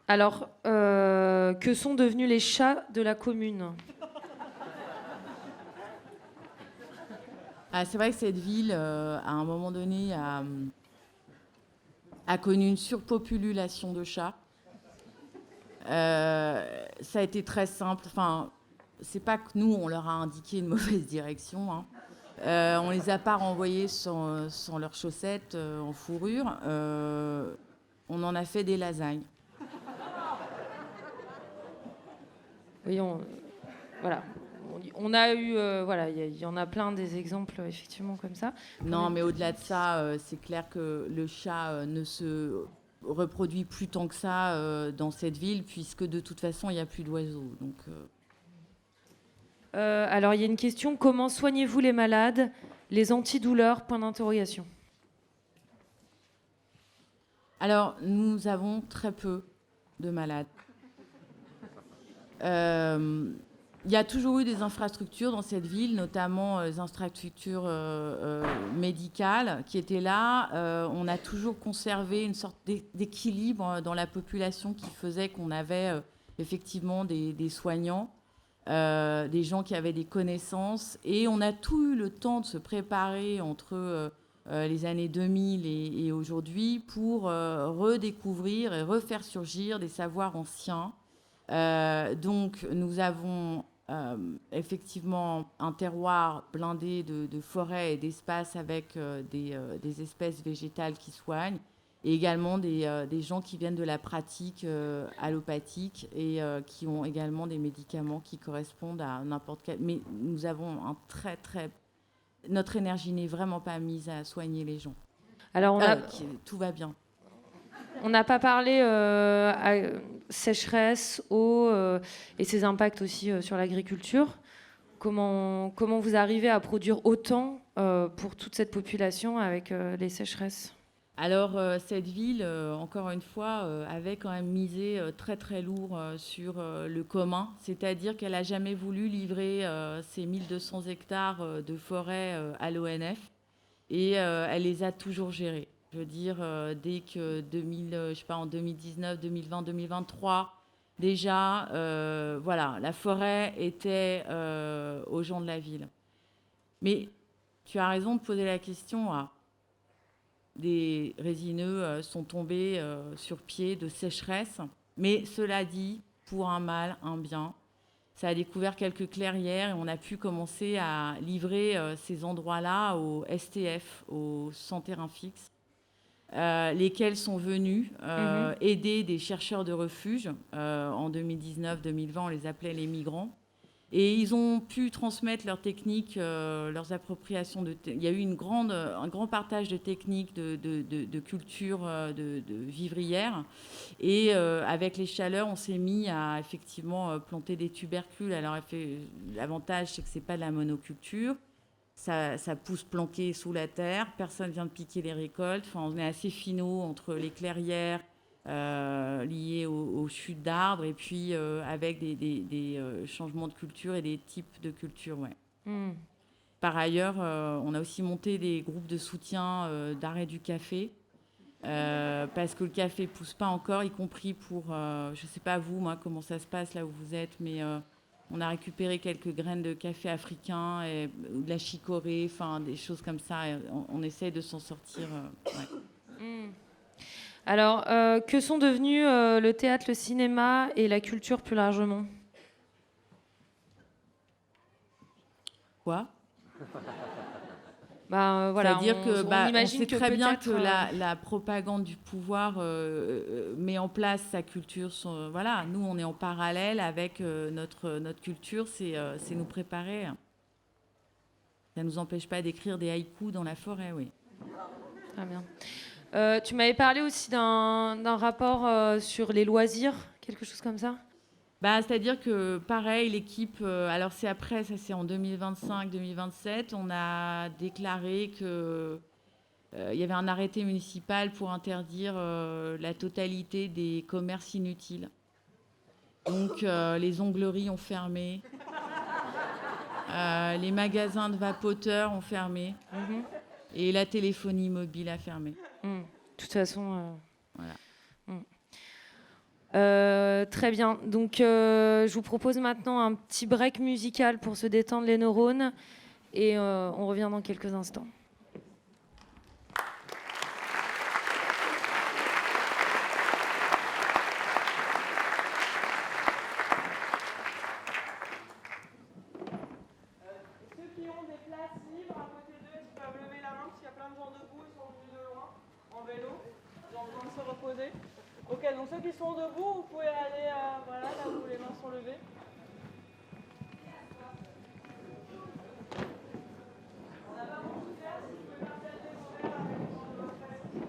Alors, que sont devenus les chats de la commune ? C'est vrai que cette ville, à un moment donné, a connu une surpopulation de chats. Ça a été très simple. Enfin, c'est pas que nous, on leur a indiqué une mauvaise direction, hein. On les a pas renvoyés sans leurs chaussettes en fourrure. On en a fait des lasagnes. Oui, voilà. On a eu, voilà, il y en a plein des exemples effectivement comme ça. Non, mais au-delà de ça, c'est clair que le chat ne se reproduit plus tant que ça dans cette ville, puisque de toute façon, il n'y a plus d'oiseaux. Donc, alors, il y a une question. Comment soignez-vous les malades ? Les antidouleurs ? Point d'interrogation. Alors, nous avons très peu de malades. Il y a toujours eu des infrastructures dans cette ville, notamment les infrastructures médicales qui étaient là. On a toujours conservé une sorte d'équilibre dans la population qui faisait qu'on avait effectivement des soignants, des gens qui avaient des connaissances. Et on a tout eu le temps de se préparer entre les années 2000 et aujourd'hui pour redécouvrir et refaire surgir des savoirs anciens. Donc, nous avons effectivement un terroir blindé de forêts et d'espaces avec des espèces végétales qui soignent, et également des gens qui viennent de la pratique allopathique et qui ont également des médicaments qui correspondent à n'importe quel... Mais nous avons un notre énergie n'est vraiment pas mise à soigner les gens. Alors, tout va bien. On n'a pas parlé sécheresse, eau et ses impacts aussi sur l'agriculture. Comment vous arrivez à produire autant pour toute cette population avec les sécheresses ? Alors, cette ville, encore une fois, avait quand même misé très très lourd sur le commun, c'est-à-dire qu'elle n'a jamais voulu livrer ses 1200 hectares de forêt à l'ONF et elle les a toujours gérés. Je veux dire, dès que en 2019, 2020, 2023, déjà, voilà, la forêt était aux gens de la ville. Mais tu as raison de poser la question. Des résineux sont tombés sur pied de sécheresse. Mais cela dit, pour un mal, un bien, ça a découvert quelques clairières et on a pu commencer à livrer ces endroits-là au STF, au sans-terrain fixe. Lesquels sont venus aider des chercheurs de refuge. En 2019-2020, on les appelait les migrants. Et ils ont pu transmettre leurs techniques, leurs appropriations. Il y a eu un grand partage de techniques de culture de vivrières. Et avec les chaleurs, on s'est mis à effectivement planter des tubercules. Alors, l'avantage, c'est que ce n'est pas de la monoculture. Ça pousse planqué sous la terre, personne ne vient de piquer les récoltes. Enfin, on est assez finaux entre les clairières liées aux chutes d'arbres et puis avec des changements de culture et des types de culture. Ouais. Par ailleurs, on a aussi monté des groupes de soutien d'arrêt du café parce que le café ne pousse pas encore, y compris pour, je ne sais pas vous, moi, comment ça se passe là où vous êtes, mais... on a récupéré quelques graines de café africain, ou de la chicorée, enfin des choses comme ça. Et on essaie de s'en sortir. Ouais. Alors, que sont devenus le théâtre, le cinéma et la culture plus largement? Quoi? Voilà, C'est-à-dire on imagine sait que très bien que peut-être, la propagande du pouvoir met en place sa culture. Voilà, nous, on est en parallèle avec notre culture, c'est nous préparer. Ça ne nous empêche pas d'écrire des haïkus dans la forêt, oui. Très bien. Tu m'avais parlé aussi d'un rapport sur les loisirs, quelque chose comme ça? C'est-à-dire que, pareil, l'équipe, alors c'est après, ça c'est en 2025-2027, on a déclaré que il y avait un arrêté municipal pour interdire la totalité des commerces inutiles. Donc les ongleries ont fermé, les magasins de vapoteurs ont fermé, et la téléphonie mobile a fermé. De toute façon... Voilà. Très bien. Donc, je vous propose maintenant un petit break musical pour se détendre les neurones. Et on revient dans quelques instants. Ceux qui ont des places libres à côté d'eux, ils peuvent lever la main parce qu'il y a plein de gens debout, ils sont venus de loin, en vélo, ils ont besoin de se reposer. Ok, donc ceux qui sont debout, vous pouvez aller voilà, là où les mains sont levées. On n'a pas beaucoup de faire, si vous pouvez partager vos verres avec les gens de votre famille.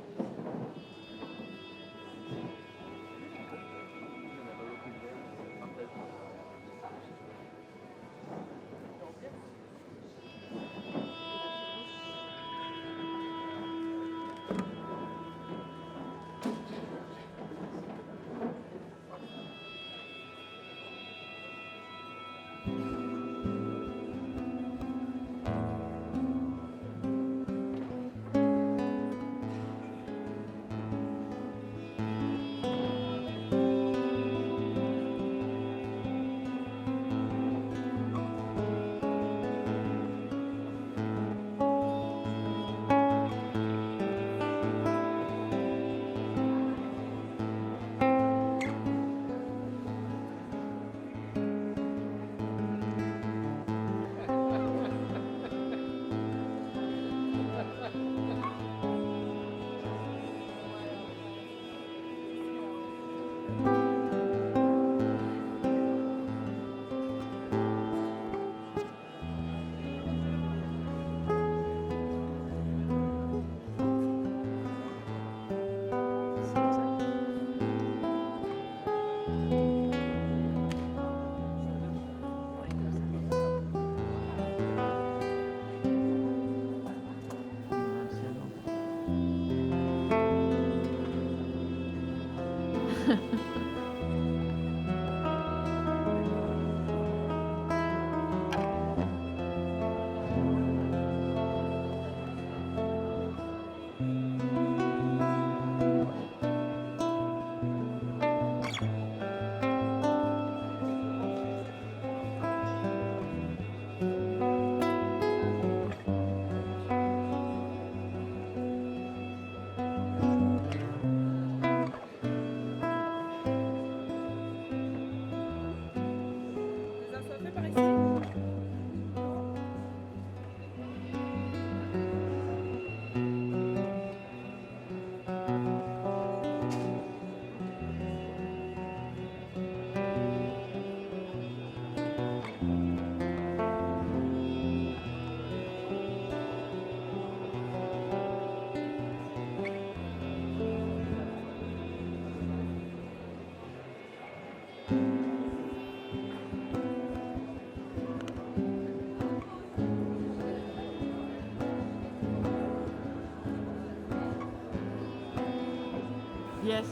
Yes.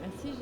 Merci, G.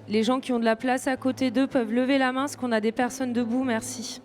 Les gens qui ont de la place à côté d'eux peuvent lever la main, parce qu'on a des personnes debout, merci.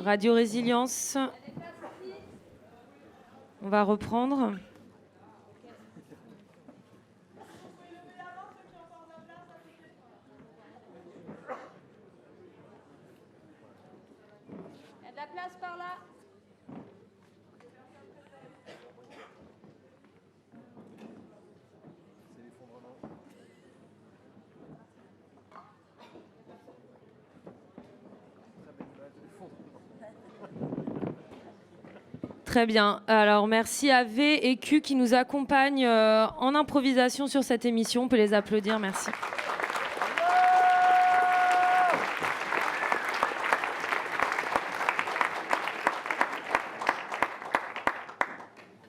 Radio Résilience. On va reprendre. Il y a de la place par là. Très bien. Alors, merci à V et Q qui nous accompagnent en improvisation sur cette émission. On peut les applaudir. Merci.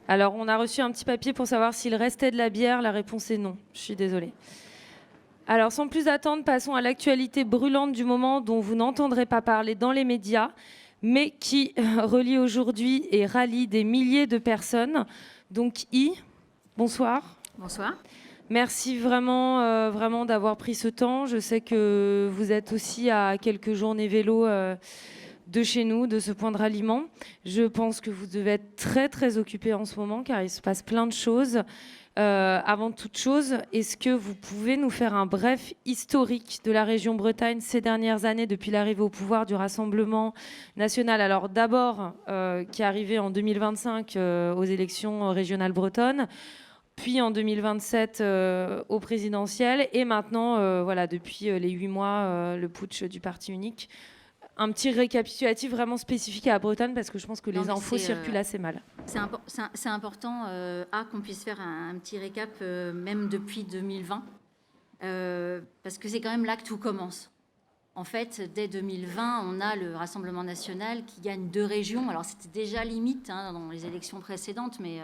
Alors, on a reçu un petit papier pour savoir s'il restait de la bière. La réponse est non. Je suis désolée. Alors, sans plus attendre, passons à l'actualité brûlante du moment dont vous n'entendrez pas parler dans les médias, mais qui relie aujourd'hui et rallie des milliers de personnes. Donc, bonsoir. Bonsoir. Merci vraiment, vraiment d'avoir pris ce temps. Je sais que vous êtes aussi à quelques journées vélo de chez nous, de ce point de ralliement. Je pense que vous devez être très, très occupés en ce moment, car il se passe plein de choses. Avant toute chose, est-ce que vous pouvez nous faire un bref historique de la région Bretagne ces dernières années, depuis l'arrivée au pouvoir du Rassemblement national? Alors d'abord, qui est arrivé en 2025 aux élections régionales bretonnes, puis en 2027 aux présidentielles, et maintenant, voilà, depuis les 8 mois, le putsch du parti unique. Un petit récapitulatif vraiment spécifique à la Bretagne, parce que je pense que les infos circulent assez mal. C'est important qu'on puisse faire un petit récap, même depuis 2020, parce que c'est quand même là que tout commence. En fait, dès 2020, on a le Rassemblement national qui gagne 2 régions. Alors, c'était déjà limite dans les élections précédentes, mais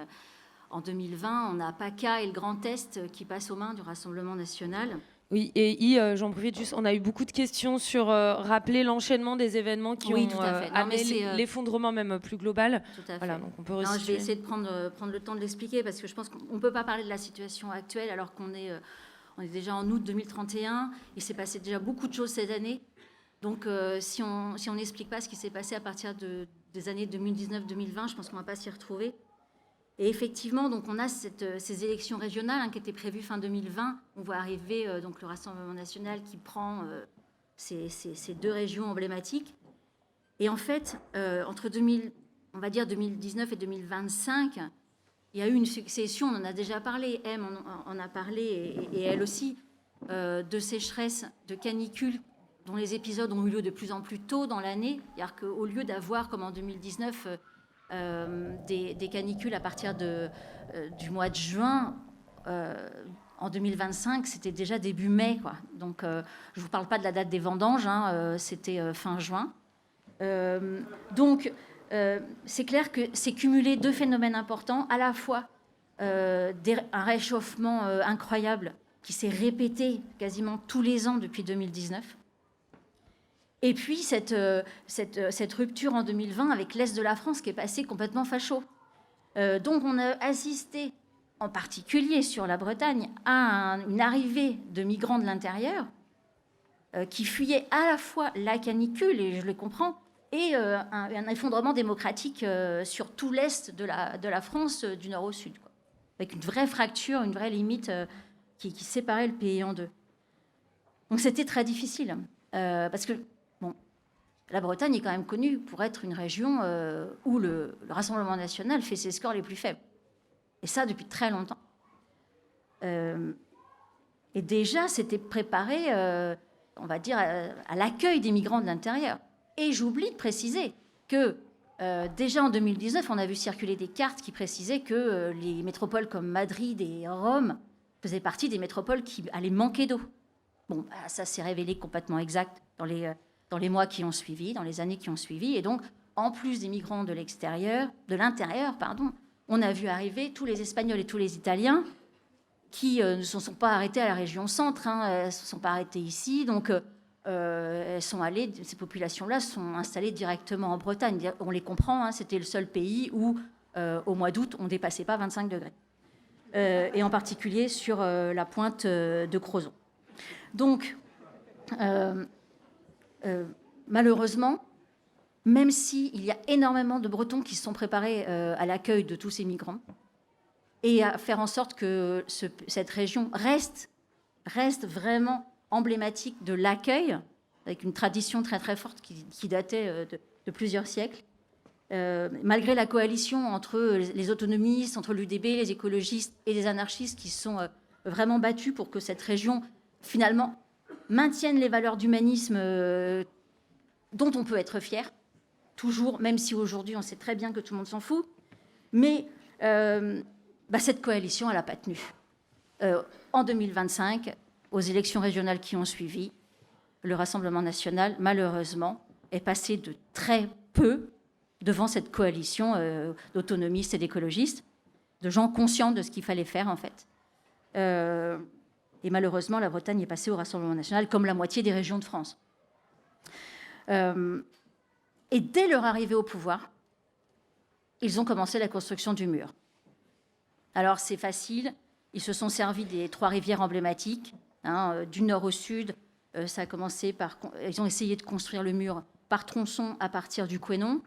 en 2020, on a PACA et le Grand Est qui passent aux mains du Rassemblement national. Oui, et j'en profite juste, on a eu beaucoup de questions sur rappeler l'enchaînement des événements qui ont amené l'effondrement même plus global. Tout à fait. Voilà, donc on peut je vais essayer de prendre le temps de l'expliquer, parce que je pense qu'on ne peut pas parler de la situation actuelle alors qu'on est déjà en août 2031. Il s'est passé déjà beaucoup de choses cette année. Donc si on n'explique pas ce qui s'est passé à partir des années 2019-2020, je pense qu'on ne va pas s'y retrouver. Et effectivement, donc on a ces élections régionales qui étaient prévues fin 2020. On voit arriver donc le Rassemblement national qui prend ces 2 régions emblématiques. Et en fait, entre 2019 et 2025, il y a eu une succession, on en a déjà parlé, en a parlé, et elle aussi, de sécheresse, de canicules, dont les épisodes ont eu lieu de plus en plus tôt dans l'année. C'est-à-dire qu'au lieu d'avoir, comme en 2019, des canicules à partir du mois de juin, en 2025, c'était déjà début mai, quoi. Donc, je ne vous parle pas de la date des vendanges, c'était fin juin. Donc, c'est clair que c'est cumulé 2 phénomènes importants, à la fois un réchauffement incroyable qui s'est répété quasiment tous les ans depuis 2019, et puis cette rupture en 2020 avec l'Est de la France qui est passé complètement facho. Donc on a assisté, en particulier sur la Bretagne, à une arrivée de migrants de l'intérieur qui fuyaient à la fois la canicule, et je le comprends, et un effondrement démocratique sur tout l'Est de la France, du nord au sud, quoi. Avec une vraie fracture, une vraie limite qui séparait le pays en 2. Donc c'était très difficile, parce que la Bretagne est quand même connue pour être une région où le Rassemblement national fait ses scores les plus faibles. Et ça, depuis très longtemps. Et déjà, c'était préparé, on va dire, à l'accueil des migrants de l'intérieur. Et j'oublie de préciser que déjà en 2019, on a vu circuler des cartes qui précisaient que les métropoles comme Madrid et Rome faisaient partie des métropoles qui allaient manquer d'eau. Bon, ça s'est révélé complètement exact dans les mois qui ont suivi, dans les années qui ont suivi. Et donc, en plus des migrants de l'intérieur, on a vu arriver tous les Espagnols et tous les Italiens qui ne se sont pas arrêtés à la région centre, elles ne se sont pas arrêtés ici. Donc, ces populations-là sont installées directement en Bretagne. On les comprend, c'était le seul pays où, au mois d'août, on ne dépassait pas 25 degrés. Et en particulier sur la pointe de Crozon. Donc, malheureusement, même s'il y a énormément de Bretons qui se sont préparés à l'accueil de tous ces migrants et à faire en sorte que cette région reste vraiment emblématique de l'accueil, avec une tradition très très forte qui datait de plusieurs siècles, malgré la coalition entre les autonomistes, entre l'UDB, les écologistes et les anarchistes qui se sont vraiment battus pour que cette région, finalement, maintienne les valeurs d'humanisme dont on peut être fier, toujours, même si aujourd'hui on sait très bien que tout le monde s'en fout, mais cette coalition, elle n'a pas tenu. En 2025, aux élections régionales qui ont suivi, le Rassemblement national, malheureusement, est passé de très peu devant cette coalition d'autonomistes et d'écologistes, de gens conscients de ce qu'il fallait faire, en fait. Et malheureusement, la Bretagne est passée au Rassemblement national comme la moitié des régions de France. Et dès leur arrivée au pouvoir, ils ont commencé la construction du mur. Alors, c'est facile. Ils se sont servis des 3 rivières emblématiques, du nord au sud. Ça a commencé par... Ils ont essayé de construire le mur par tronçon à partir du Couesnon.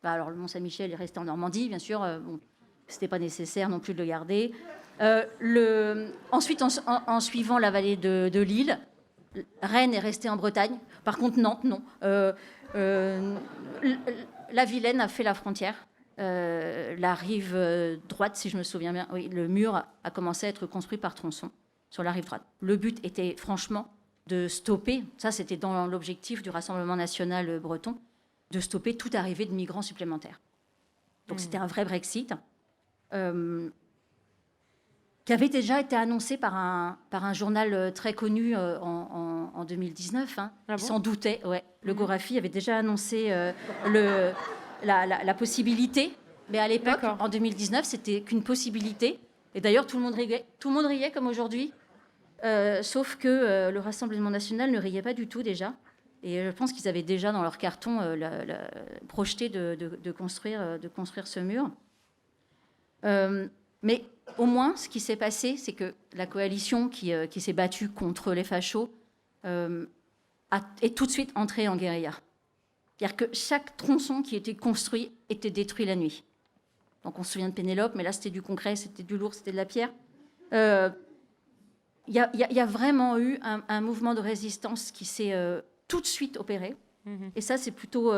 Alors, le Mont-Saint-Michel est resté en Normandie, bien sûr. Ce n'était pas nécessaire non plus de le garder. Ensuite, en suivant la vallée de l'Île, Rennes est restée en Bretagne. Par contre, Nantes, non. La Vilaine a fait la frontière. La rive droite, si je me souviens bien, oui, le mur a commencé à être construit par tronçon sur la rive droite. Le but était franchement de stopper, ça c'était dans l'objectif du Rassemblement national breton, de stopper toute arrivée de migrants supplémentaires. Donc c'était un vrai Brexit qui avait déjà été annoncé par un journal très connu en 2019. Il s'en doutait. Ouais. Le Gorafi avait déjà annoncé la possibilité, mais à l'époque, en 2019, c'était qu'une possibilité. Et d'ailleurs, tout le monde riait comme aujourd'hui, sauf que le Rassemblement national ne riait pas du tout déjà. Et je pense qu'ils avaient déjà dans leur carton projeté de construire ce mur. Mais au moins, ce qui s'est passé, c'est que la coalition qui s'est battue contre les fachos est tout de suite entrée en guérilla. C'est-à-dire que chaque tronçon qui était construit était détruit la nuit. Donc on se souvient de Pénélope, mais là c'était du concret, c'était du lourd, c'était de la pierre. Il y a vraiment eu un mouvement de résistance qui s'est tout de suite opéré. Et ça, c'est plutôt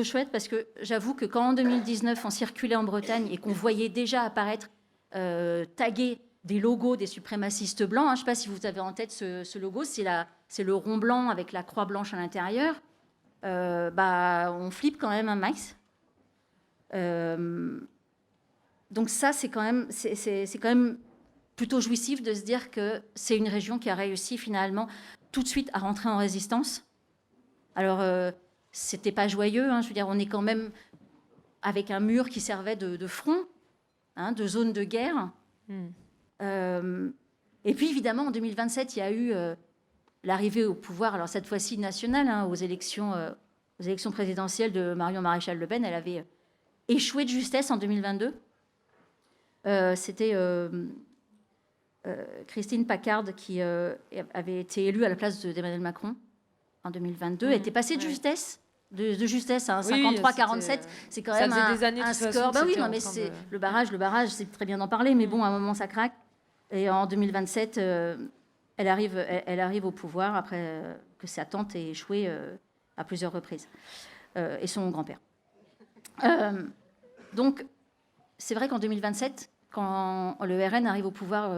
chouette parce que j'avoue que quand en 2019 on circulait en Bretagne et qu'on voyait déjà apparaître tagués des logos des suprémacistes blancs, je ne sais pas si vous avez en tête ce logo, c'est le rond blanc avec la croix blanche à l'intérieur. On flippe quand même un max. Donc ça, c'est quand même plutôt jouissif de se dire que c'est une région qui a réussi finalement tout de suite à rentrer en résistance. Alors, c'était pas joyeux, je veux dire, on est quand même avec un mur qui servait de front, de zone de guerre. Et puis, évidemment, en 2027, il y a eu l'arrivée au pouvoir, alors cette fois-ci nationale, aux élections présidentielles de Marion Maréchal Le Pen. Elle avait échoué de justesse en 2022. C'était Christine Paccard qui avait été élue à la place d'Emmanuel Macron en 2022. Elle était passée de justesse. De justesse à 53-47, c'est quand même un score. Oui, non, mais c'est le barrage, c'est très bien d'en parler, mais bon, à un moment ça craque. Et en 2027, elle arrive au pouvoir après que sa tante ait échoué à plusieurs reprises, et son grand-père. Donc, c'est vrai qu'en 2027, quand le RN arrive au pouvoir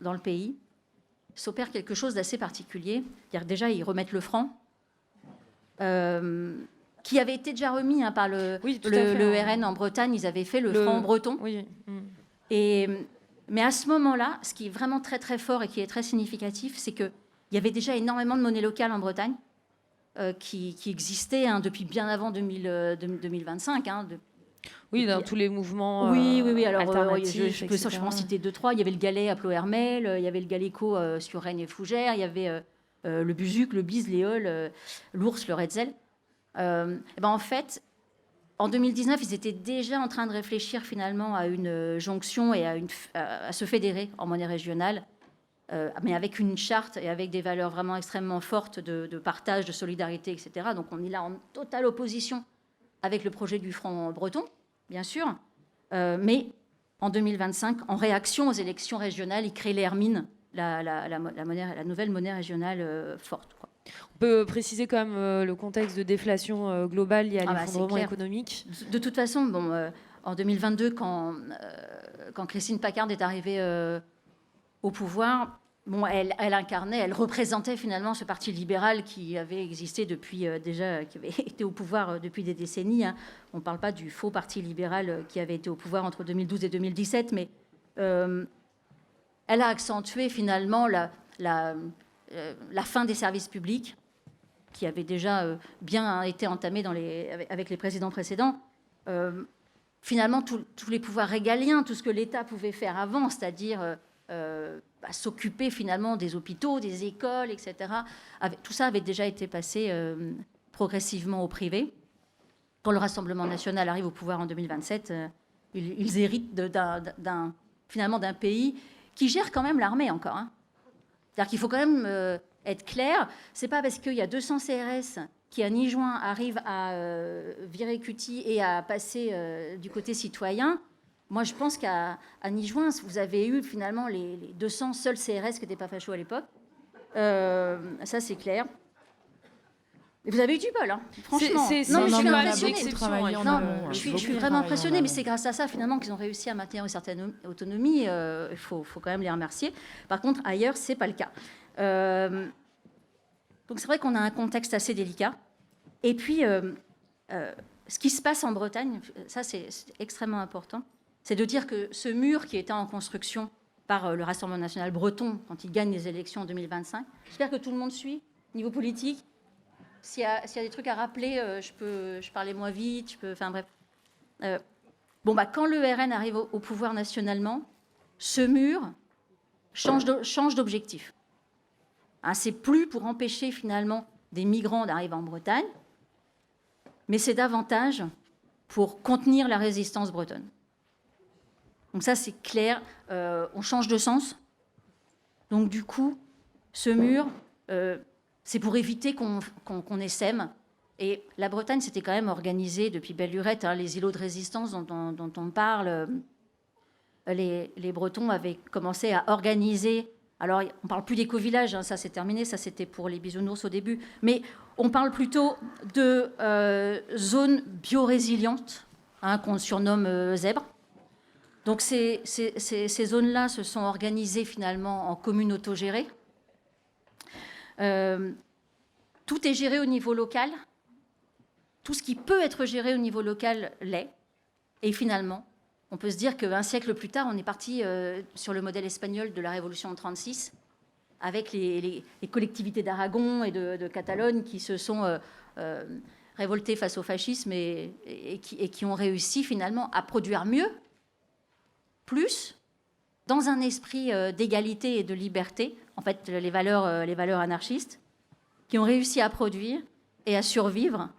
dans le pays, s'opère quelque chose d'assez particulier. C'est-à-dire déjà, ils remettent le franc. qui avait été déjà remis par le RN en Bretagne. Ils avaient fait le franc breton. Oui. Mais à ce moment-là, ce qui est vraiment très très fort et qui est très significatif, c'est qu'il y avait déjà énormément de monnaie locale en Bretagne qui existait depuis bien avant 2025. Oui, dans tous les mouvements oui. Alors, alternatifs, je peux en citer 2-3. Il y avait le galet à Plohermel, il y avait le galéco sur Rennes et Fougères, il y avait le Buzuc, le Bise, l'Éole, l'Ours, le Retzel. En fait, en 2019, ils étaient déjà en train de réfléchir finalement à une jonction et à se fédérer en monnaie régionale, mais avec une charte et avec des valeurs vraiment extrêmement fortes de partage, de solidarité, etc. Donc on est là en totale opposition avec le projet du franc breton, bien sûr. Mais en 2025, en réaction aux élections régionales, ils créent l'Hermine, la nouvelle monnaie régionale forte, quoi. On peut préciser quand même le contexte de déflation globale lié à l'effondrement économique. De toute façon, en 2022, quand Christine Paccard est arrivée au pouvoir, elle incarnait, elle représentait finalement ce parti libéral qui avait existé depuis qui avait été au pouvoir depuis des décennies. On ne parle pas du faux parti libéral qui avait été au pouvoir entre 2012 et 2017, mais elle a accentué finalement la fin des services publics, qui avait déjà bien été entamée avec les présidents précédents. Finalement, tous les pouvoirs régaliens, tout ce que l'État pouvait faire avant, c'est-à-dire s'occuper finalement des hôpitaux, des écoles, etc., tout ça avait déjà été passé progressivement au privé. Quand le Rassemblement national arrive au pouvoir en 2027, ils héritent finalement d'un pays qui gère quand même l'armée encore. C'est-à-dire qu'il faut quand même être clair. C'est pas parce qu'il y a 200 CRS qui, à Nijoin, arrivent à virer Cutty et à passer du côté citoyen. Moi, je pense qu'à Nijoin, vous avez eu finalement les 200 seuls CRS qui n'étaient pas fachos à l'époque. Ça, c'est clair. Et vous avez eu du bol, franchement. Je suis vraiment impressionnée, mais c'est grâce à ça, finalement, qu'ils ont réussi à maintenir une certaine autonomie. Il faut quand même les remercier. Par contre, ailleurs, ce n'est pas le cas. Donc, c'est vrai qu'on a un contexte assez délicat. Et puis, ce qui se passe en Bretagne, ça, c'est extrêmement important, c'est de dire que ce mur qui était en construction par le Rassemblement national breton quand il gagne les élections en 2025, j'espère que tout le monde suit, niveau politique. S'il y a des trucs à rappeler, je parlais moins vite, enfin bref. Quand le RN arrive au pouvoir nationalement, ce mur change d'objectif. C'est plus pour empêcher finalement des migrants d'arriver en Bretagne, mais c'est davantage pour contenir la résistance bretonne. Donc ça, c'est clair, on change de sens. Donc du coup, ce mur... c'est pour éviter qu'on essaime. Et la Bretagne s'était quand même organisée depuis belle lurette, les îlots de résistance dont on parle. Les Bretons avaient commencé à organiser. Alors, on ne parle plus d'éco-villages, ça c'est terminé, ça c'était pour les bisounours au début. Mais on parle plutôt de zones biorésilientes, qu'on surnomme zèbres. Donc, ces zones-là se sont organisées finalement en communes autogérées. Tout est géré au niveau local. Tout ce qui peut être géré au niveau local l'est. Et finalement, on peut se dire qu'un siècle plus tard, on est parti sur le modèle espagnol de la Révolution de 1936, avec les collectivités d'Aragon et de Catalogne qui se sont révoltées face au fascisme et qui ont réussi finalement à produire mieux, plus, dans un esprit d'égalité et de liberté, en fait, les valeurs anarchistes, qui ont réussi à produire et à survivre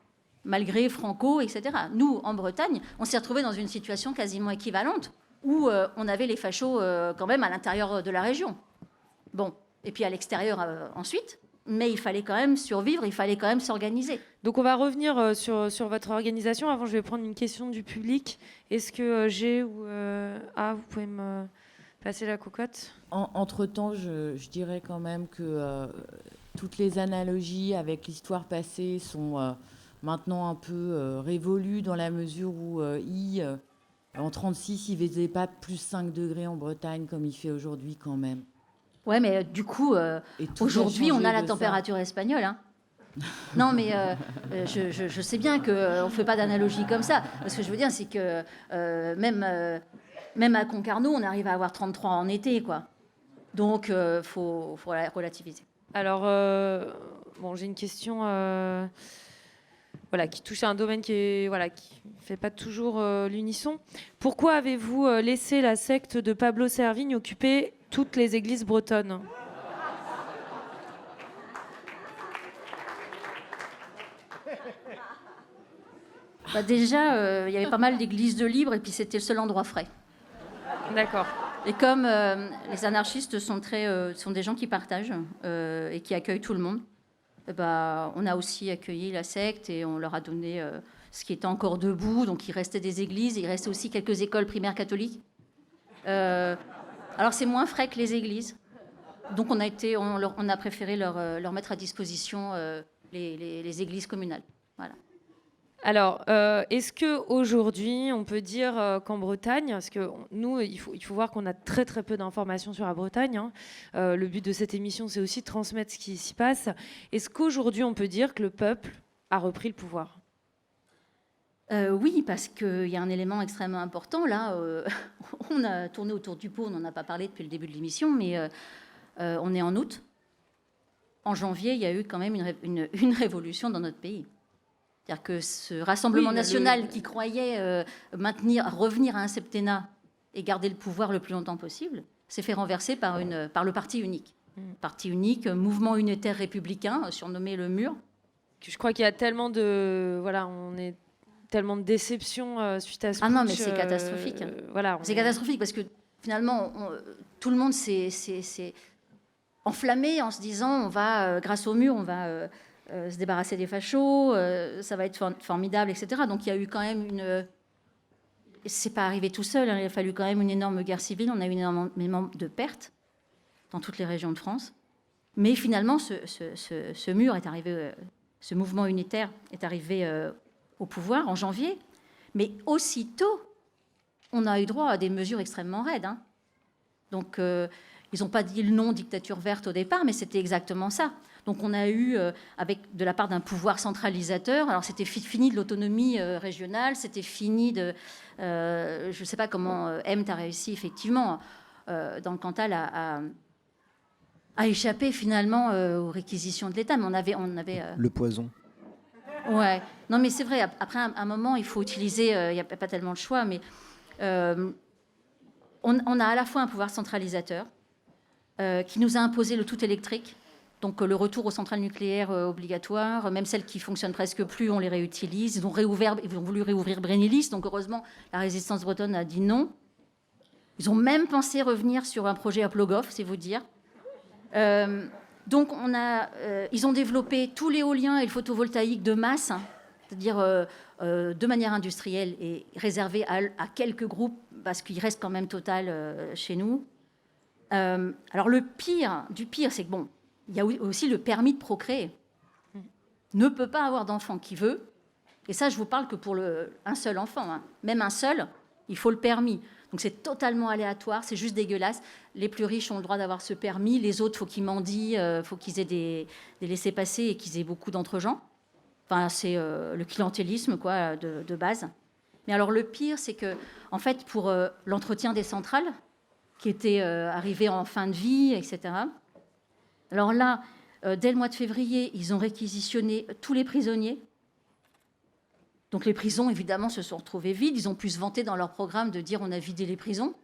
malgré Franco, etc. Nous, en Bretagne, on s'est retrouvés dans une situation quasiment équivalente où on avait les fachos quand même à l'intérieur de la région. Bon, et puis à l'extérieur ensuite, mais il fallait quand même survivre, il fallait quand même s'organiser. Donc on va revenir sur votre organisation. Avant, je vais prendre une question du public. Est-ce que G ou A, vous pouvez me passer la cocotte ? Entre-temps, je dirais quand même que toutes les analogies avec l'histoire passée sont maintenant un peu révolues dans la mesure où en 1936, il ne faisait pas plus 5 degrés en Bretagne comme il fait aujourd'hui quand même. Ouais, mais du coup, aujourd'hui, on a la température espagnole. Non, mais je sais bien qu'on ne fait pas d'analogie comme ça. Ce que je veux dire, c'est que même à Concarneau, on arrive à avoir 33 en été, quoi. Donc, faut relativiser. Alors, bon, j'ai une question qui touche à un domaine qui fait pas toujours l'unisson. Pourquoi avez-vous laissé la secte de Pablo Servigne occuper toutes les églises bretonnes ? Déjà, il y avait pas mal d'églises de libre et puis c'était le seul endroit frais. D'accord. Et comme les anarchistes sont des gens qui partagent et qui accueillent tout le monde, on a aussi accueilli la secte et on leur a donné ce qui était encore debout. Donc il restait des églises, il restait aussi quelques écoles primaires catholiques. Alors c'est moins frais que les églises. Donc on a préféré leur mettre à disposition les églises communales. Voilà. Alors, est-ce qu'aujourd'hui, on peut dire qu'en Bretagne, parce que nous, il faut voir qu'on a très très peu d'informations sur la Bretagne, hein. Le but de cette émission, c'est aussi de transmettre ce qui s'y passe. Est-ce qu'aujourd'hui, on peut dire que le peuple a repris le pouvoir ? Oui, parce qu'il y a un élément extrêmement important. Là, on a tourné autour du pot, on n'en a pas parlé depuis le début de l'émission, mais on est en août. En janvier, il y a eu quand même une révolution dans notre pays. C'est-à-dire que ce Rassemblement national qui croyait revenir à un septennat et garder le pouvoir le plus longtemps possible, s'est fait renverser par le parti unique. Parti unique, mouvement unitaire républicain, surnommé le MUR. Je crois qu'il y a tellement de déceptions suite à ce putsch. Ah non, mais c'est catastrophique. C'est catastrophique parce que finalement, tout le monde s'est enflammé en se disant on va, grâce au MUR, on va se débarrasser des fachos, ça va être formidable, etc. Donc il y a eu quand même c'est pas arrivé tout seul, hein, il a fallu quand même une énorme guerre civile, on a eu énormément de pertes dans toutes les régions de France. Mais finalement, ce MUR est arrivé, ce mouvement unitaire est arrivé au pouvoir en janvier. Mais aussitôt, on a eu droit à des mesures extrêmement raides. Hein. Donc, ils n'ont pas dit le nom dictature verte au départ, mais c'était exactement ça. Donc on a eu, de la part d'un pouvoir centralisateur, alors c'était fini de l'autonomie régionale, c'était fini de... je ne sais pas comment M, tu as réussi effectivement, dans le Cantal, à échapper finalement aux réquisitions de l'État. Mais on avait Le poison. Ouais. Non, mais c'est vrai, après un moment, il faut utiliser... Il n'y a pas tellement de choix, mais on a à la fois un pouvoir centralisateur qui nous a imposé le tout électrique. Donc le retour aux centrales nucléaires obligatoires, même celles qui fonctionnent presque plus, on les réutilise. Ils ont voulu réouvrir Brénilis, donc heureusement la résistance bretonne a dit non. Ils ont même pensé revenir sur un projet à Plogoff, c'est vous dire. Donc ils ont développé tout l'éolien et le photovoltaïque de masse, hein, c'est-à-dire de manière industrielle et réservé à quelques groupes, parce qu'il reste quand même Total chez nous. Alors le pire du pire, c'est que bon, il y a aussi le permis de procréer. Ne peut pas avoir d'enfant qui veut. Et ça, je vous parle que pour un seul enfant. Hein. Même un seul, il faut le permis. Donc c'est totalement aléatoire, c'est juste dégueulasse. Les plus riches ont le droit d'avoir ce permis. Les autres, il faut qu'ils mendient, il faut qu'ils aient des laissez-passer et qu'ils aient beaucoup d'entre-gens. Enfin, c'est le clientélisme quoi, de base. Mais alors le pire, c'est que, en fait, pour l'entretien des centrales, qui était arrivé en fin de vie, etc., alors là, dès le mois de février, ils ont réquisitionné tous les prisonniers. Donc les prisons, évidemment, se sont retrouvées vides. Ils ont pu se vanter dans leur programme de dire on a vidé les prisons.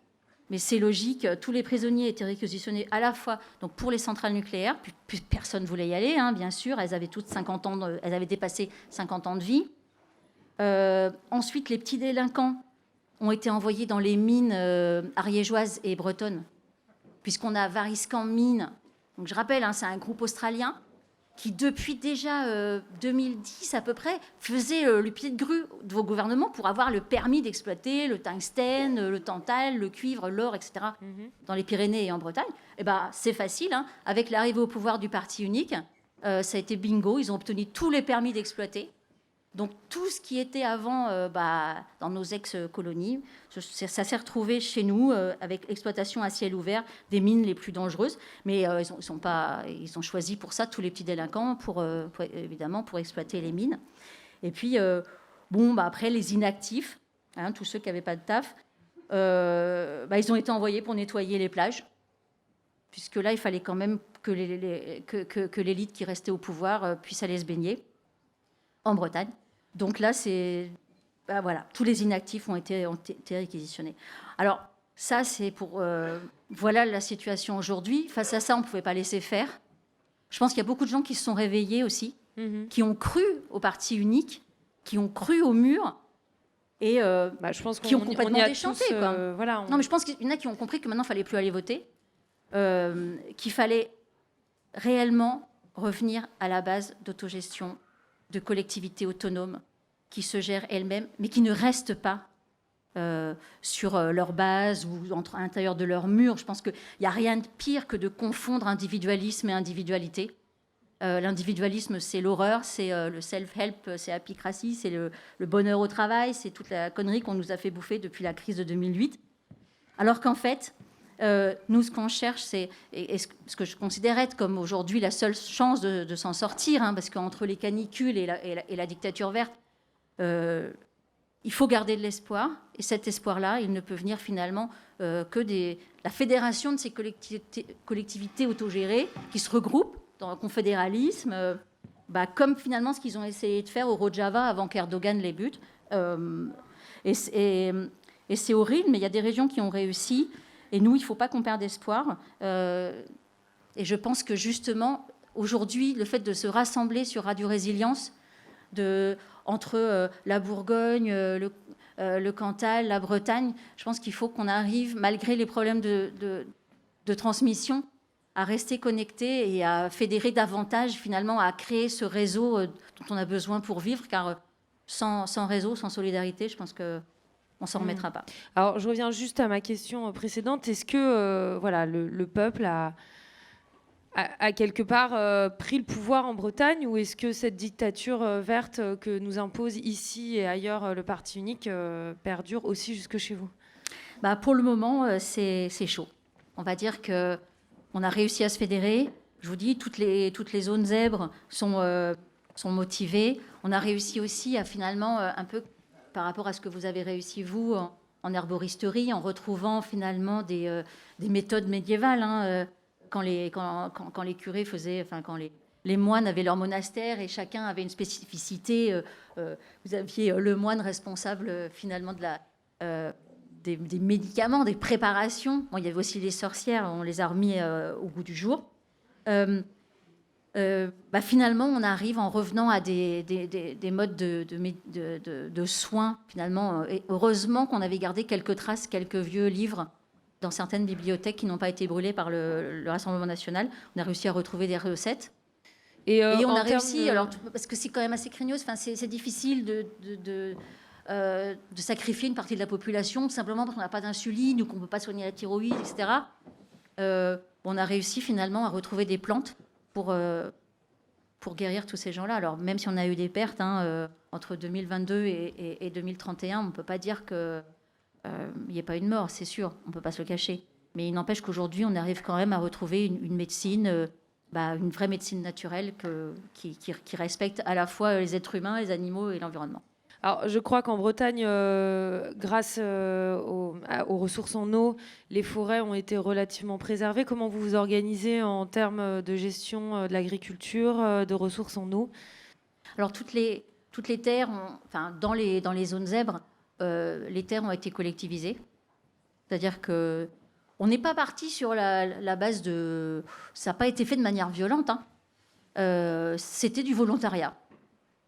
Mais c'est logique, tous les prisonniers étaient réquisitionnés à la fois donc pour les centrales nucléaires, puis personne ne voulait y aller, hein, bien sûr. Elles avaient toutes 50 ans, elles avaient dépassé 50 ans de vie. Ensuite, les petits délinquants ont été envoyés dans les mines ariégeoises et bretonnes, puisqu'on a Variscan Mines. Donc je rappelle, hein, c'est un groupe australien qui, depuis déjà 2010 à peu près, faisait le pied de grue au gouvernement pour avoir le permis d'exploiter le tungstène, le tantal, le cuivre, l'or, etc. Dans les Pyrénées et en Bretagne. Et ben, c'est facile, hein. Avec l'arrivée au pouvoir du parti unique, ça a été bingo. Ils ont obtenu tous les permis d'exploiter. Donc tout ce qui était avant dans nos ex-colonies, ça s'est retrouvé chez nous avec l'exploitation à ciel ouvert des mines les plus dangereuses. Mais ils ont choisi pour ça tous les petits délinquants évidemment pour exploiter les mines. Et puis après les inactifs, tous ceux qui n'avaient pas de taf, ils ont été envoyés pour nettoyer les plages, puisque là il fallait quand même que l'élite qui restait au pouvoir puisse aller se baigner en Bretagne. Donc là, tous les inactifs ont été réquisitionnés. Alors ça, c'est pour... voilà la situation aujourd'hui. Face à ça, on ne pouvait pas laisser faire. Je pense qu'il y a beaucoup de gens qui se sont réveillés aussi, qui ont cru au parti unique, qui ont cru au mur, et je pense qui ont complètement déchanté. Tous, Non, mais je pense qu'il y en a qui ont compris que maintenant, il ne fallait plus aller voter, qu'il fallait réellement revenir à la base d'autogestion, de collectivités autonomes qui se gèrent elles-mêmes, mais qui ne restent pas sur leur base ou à l'intérieur de leur mur. Je pense qu'il n'y a rien de pire que de confondre individualisme et individualité. L'individualisme, c'est l'horreur, c'est le self-help, c'est l'apicratie, c'est le bonheur au travail, c'est toute la connerie qu'on nous a fait bouffer depuis la crise de 2008. Alors qu'en fait, nous, ce qu'on cherche, c'est ce que je considère être comme aujourd'hui la seule chance de s'en sortir, parce qu'entre les canicules et la dictature verte, il faut garder de l'espoir. Et cet espoir-là, il ne peut venir finalement que la fédération de ces collectivités autogérées qui se regroupent dans le confédéralisme, comme finalement ce qu'ils ont essayé de faire au Rojava avant qu'Erdogan les bute. Et c'est horrible, mais il y a des régions qui ont réussi. Et nous, il ne faut pas qu'on perde espoir. Et je pense que justement, aujourd'hui, le fait de se rassembler sur Radio Résilience, entre la Bourgogne, le Cantal, la Bretagne, je pense qu'il faut qu'on arrive, malgré les problèmes de transmission, à rester connectés et à fédérer davantage, finalement, à créer ce réseau dont on a besoin pour vivre, car sans réseau, sans solidarité, je pense que on s'en remettra pas. Alors, je reviens juste à ma question précédente. Est-ce que le peuple a quelque part pris le pouvoir en Bretagne, ou est-ce que cette dictature verte que nous impose ici et ailleurs le parti unique perdure aussi jusque chez vous ? Pour le moment, c'est chaud. On va dire qu'on a réussi à se fédérer. Je vous dis, toutes les zones zèbres sont motivées. On a réussi aussi à finalement un peu... par rapport à ce que vous avez réussi, vous, en herboristerie, en retrouvant finalement des méthodes médiévales, quand les curés faisaient... quand les moines avaient leur monastère et chacun avait une spécificité. Vous aviez le moine responsable finalement des médicaments, des préparations. Bon, il y avait aussi les sorcières, on les a remis au goût du jour. Finalement, on arrive en revenant à des modes de soins, finalement. Et heureusement qu'on avait gardé quelques traces, quelques vieux livres dans certaines bibliothèques qui n'ont pas été brûlées par le Rassemblement national. On a réussi à retrouver des recettes. Et on a réussi, alors, parce que c'est quand même assez craignos, c'est difficile de sacrifier une partie de la population simplement parce qu'on n'a pas d'insuline ou qu'on ne peut pas soigner la thyroïde, etc. On a réussi finalement à retrouver des plantes pour guérir tous ces gens-là. Alors, même si on a eu des pertes entre 2022 et 2031, on ne peut pas dire qu'il n'y ait pas eu de mort, c'est sûr, on ne peut pas se le cacher. Mais il n'empêche qu'aujourd'hui, on arrive quand même à retrouver une médecine, une vraie médecine naturelle qui respecte à la fois les êtres humains, les animaux et l'environnement. Alors, je crois qu'en Bretagne, grâce aux ressources en eau, les forêts ont été relativement préservées. Comment vous vous organisez en termes de gestion de l'agriculture, de ressources en eau ? Alors, toutes les terres, dans les zones zèbres, les terres ont été collectivisées. C'est-à-dire que on n'est pas parti sur la base de... Ça n'a pas été fait de manière violente. C'était du volontariat.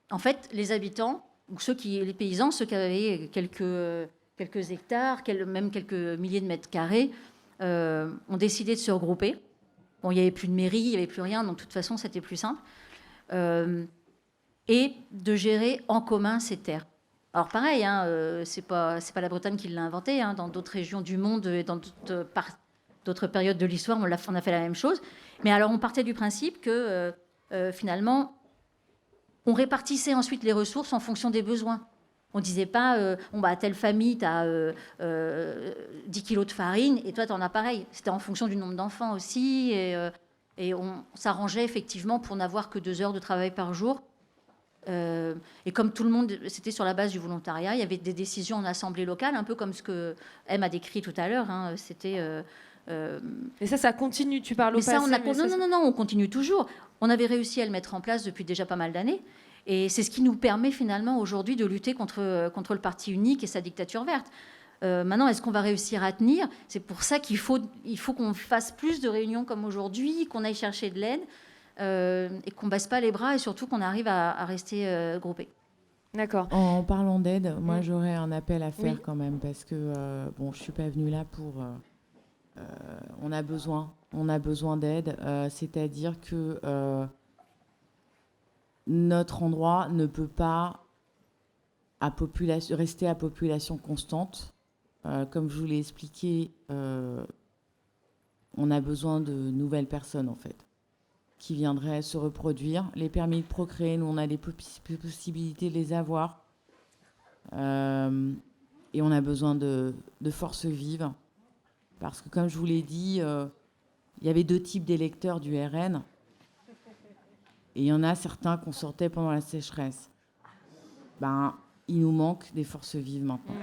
En fait, les habitants... Donc les paysans, ceux qui avaient quelques hectares, même quelques milliers de mètres carrés, ont décidé de se regrouper. Bon, il n'y avait plus de mairie, il n'y avait plus rien, donc de toute façon, c'était plus simple. Et de gérer en commun ces terres. Alors pareil, c'est pas la Bretagne qui l'a inventé. Dans d'autres régions du monde et dans d'autres périodes de l'histoire, on a fait la même chose. Mais alors, on partait du principe que finalement... On répartissait ensuite les ressources en fonction des besoins. On ne disait pas, telle famille, tu as 10 kilos de farine et toi, tu en as pareil. C'était en fonction du nombre d'enfants aussi. Et on s'arrangeait effectivement pour n'avoir que 2 heures de travail par jour. Et comme tout le monde, c'était sur la base du volontariat, il y avait des décisions en assemblée locale, un peu comme ce que M a décrit tout à l'heure. Hein. C'était... Et ça continue, tu parles au passé. Non, on continue toujours. On avait réussi à le mettre en place depuis déjà pas mal d'années. Et c'est ce qui nous permet finalement aujourd'hui de lutter contre le parti unique et sa dictature verte. Maintenant, est-ce qu'on va réussir à tenir? C'est pour ça qu'il faut qu'on fasse plus de réunions comme aujourd'hui, qu'on aille chercher de l'aide et qu'on ne baisse pas les bras et surtout qu'on arrive à rester groupés. D'accord. En parlant d'aide, moi j'aurais un appel à faire quand même parce que je ne suis pas venue là pour... on a besoin d'aide, c'est-à-dire que notre endroit ne peut pas rester à population constante. Comme je vous l'ai expliqué, on a besoin de nouvelles personnes en fait, qui viendraient se reproduire. Les permis de procréer, nous on a des possibilités de les avoir. Et on a besoin de forces vives. Parce que comme je vous l'ai dit, il y avait 2 types d'électeurs du RN. Et il y en a certains qu'on sortait pendant la sécheresse. Il nous manque des forces vives maintenant.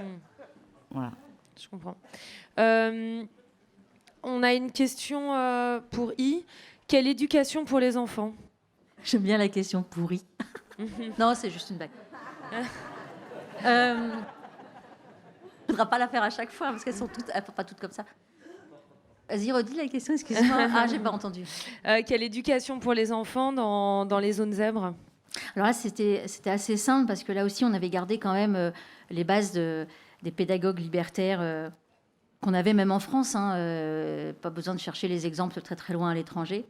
Voilà. Je comprends. On a une question pour I. Quelle éducation pour les enfants? J'aime bien la question pourrie. Non, c'est juste une blague. Il ne faudra pas la faire à chaque fois parce qu'elles sont pas toutes comme ça. Vas-y, redis la question, excuse-moi. Ah, j'ai pas entendu. Quelle éducation pour les enfants dans les zones zèbres? Alors là, c'était assez simple parce que là aussi, on avait gardé quand même les bases des pédagogues libertaires qu'on avait même en France. Pas besoin de chercher les exemples très très loin à l'étranger.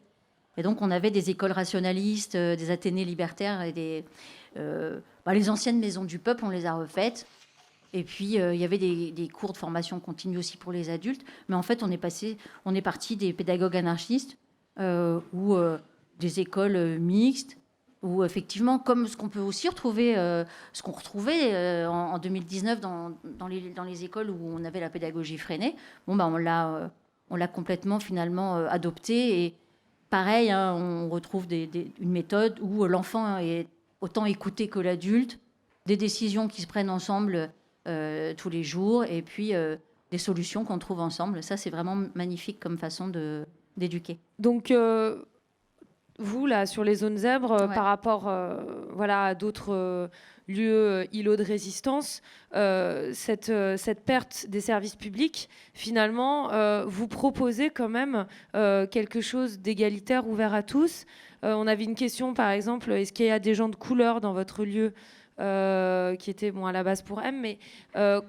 Et donc, on avait des écoles rationalistes, des athénées libertaires et les anciennes maisons du peuple, on les a refaites. Et puis, il y avait des cours de formation continue aussi pour les adultes. Mais en fait, on est parti des pédagogues anarchistes ou des écoles mixtes, ou effectivement, comme ce qu'on peut aussi retrouver, ce qu'on retrouvait en 2019 dans les écoles où on avait la pédagogie freinée. On l'a complètement finalement adopté. Et pareil, on retrouve une méthode où l'enfant est autant écouté que l'adulte, des décisions qui se prennent ensemble tous les jours, et puis des solutions qu'on trouve ensemble. Ça, c'est vraiment magnifique comme façon d'éduquer. Donc, vous, là, sur les zones zèbres, par rapport à d'autres lieux îlots de résistance, cette perte des services publics, finalement, vous proposez quand même quelque chose d'égalitaire, ouvert à tous. On avait une question, par exemple, est-ce qu'il y a des gens de couleur dans votre lieu qui était à la base pour M, mais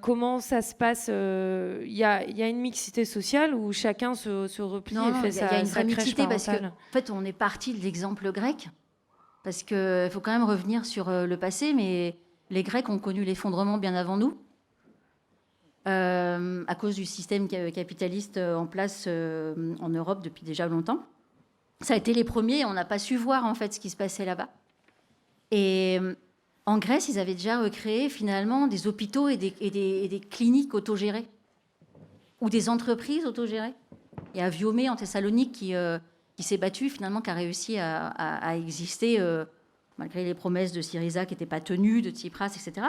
comment ça se passe? Il y a une mixité sociale où chacun se replie et fait sa crèche parentale. Il y a une vraie mixité parce qu'en fait, on est parti de l'exemple grec, parce qu'il faut quand même revenir sur le passé, mais les Grecs ont connu l'effondrement bien avant nous, à cause du système capitaliste en place en Europe depuis déjà longtemps. Ça a été les premiers, on n'a pas su voir en fait ce qui se passait là-bas. Et en Grèce, ils avaient déjà recréé finalement des hôpitaux et des cliniques autogérées ou des entreprises autogérées. Il y a Viomé en Thessalonique qui s'est battu finalement, qui a réussi à exister malgré les promesses de Syriza qui n'étaient pas tenues, de Tsipras, etc.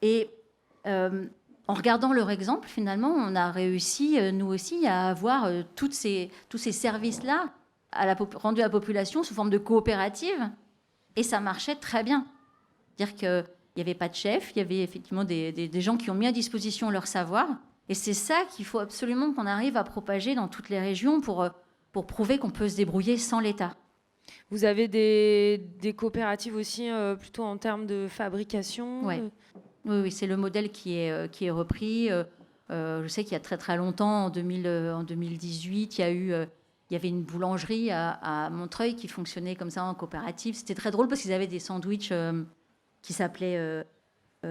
Et en regardant leur exemple, finalement, on a réussi, nous aussi, à avoir tous ces services-là rendus à la population sous forme de coopérative, et ça marchait très bien. C'est-à-dire qu'il n'y avait pas de chef, il y avait effectivement des gens qui ont mis à disposition leur savoir, et c'est ça qu'il faut absolument qu'on arrive à propager dans toutes les régions pour prouver qu'on peut se débrouiller sans l'État. Vous avez des coopératives aussi plutôt en termes de fabrication? Oui, c'est le modèle qui est repris. Je sais qu'il y a très très longtemps, en 2018, il y avait une boulangerie à Montreuil qui fonctionnait comme ça en coopérative. C'était très drôle parce qu'ils avaient des sandwichs qui s'appelaient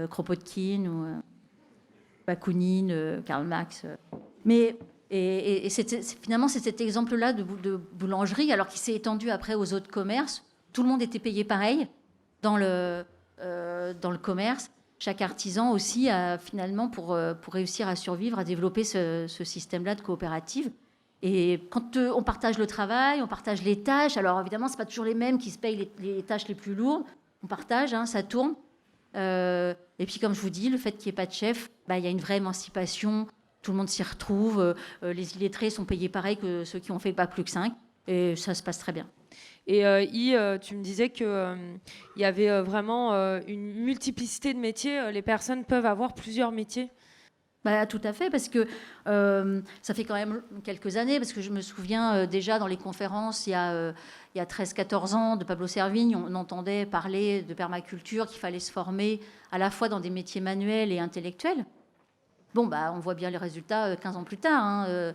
Kropotkin ou Bakounine, Karl Marx. Mais finalement, c'est cet exemple-là de boulangerie, alors qu'il s'est étendu après aux autres commerces. Tout le monde était payé pareil. dans le commerce. Chaque artisan aussi a finalement, pour réussir à survivre, à développer ce système-là de coopérative. Et quand on partage le travail, on partage les tâches, alors évidemment, ce n'est pas toujours les mêmes qui se payent les tâches les plus lourdes. On partage, hein, ça tourne. Et puis, comme je vous dis, le fait qu'il n'y ait pas de chef, il y a une vraie émancipation. Tout le monde s'y retrouve. Les illettrés sont payés pareil que ceux qui ont fait pas plus que 5. Et ça se passe très bien. Et tu me disais qu'il y avait vraiment une multiplicité de métiers. Les personnes peuvent avoir plusieurs métiers. Tout à fait, parce que ça fait quand même quelques années, parce que je me souviens déjà dans les conférences, il y a 13-14 ans, de Pablo Servigne, on entendait parler de permaculture, qu'il fallait se former à la fois dans des métiers manuels et intellectuels. Bon, on voit bien les résultats 15 ans plus tard. Hein.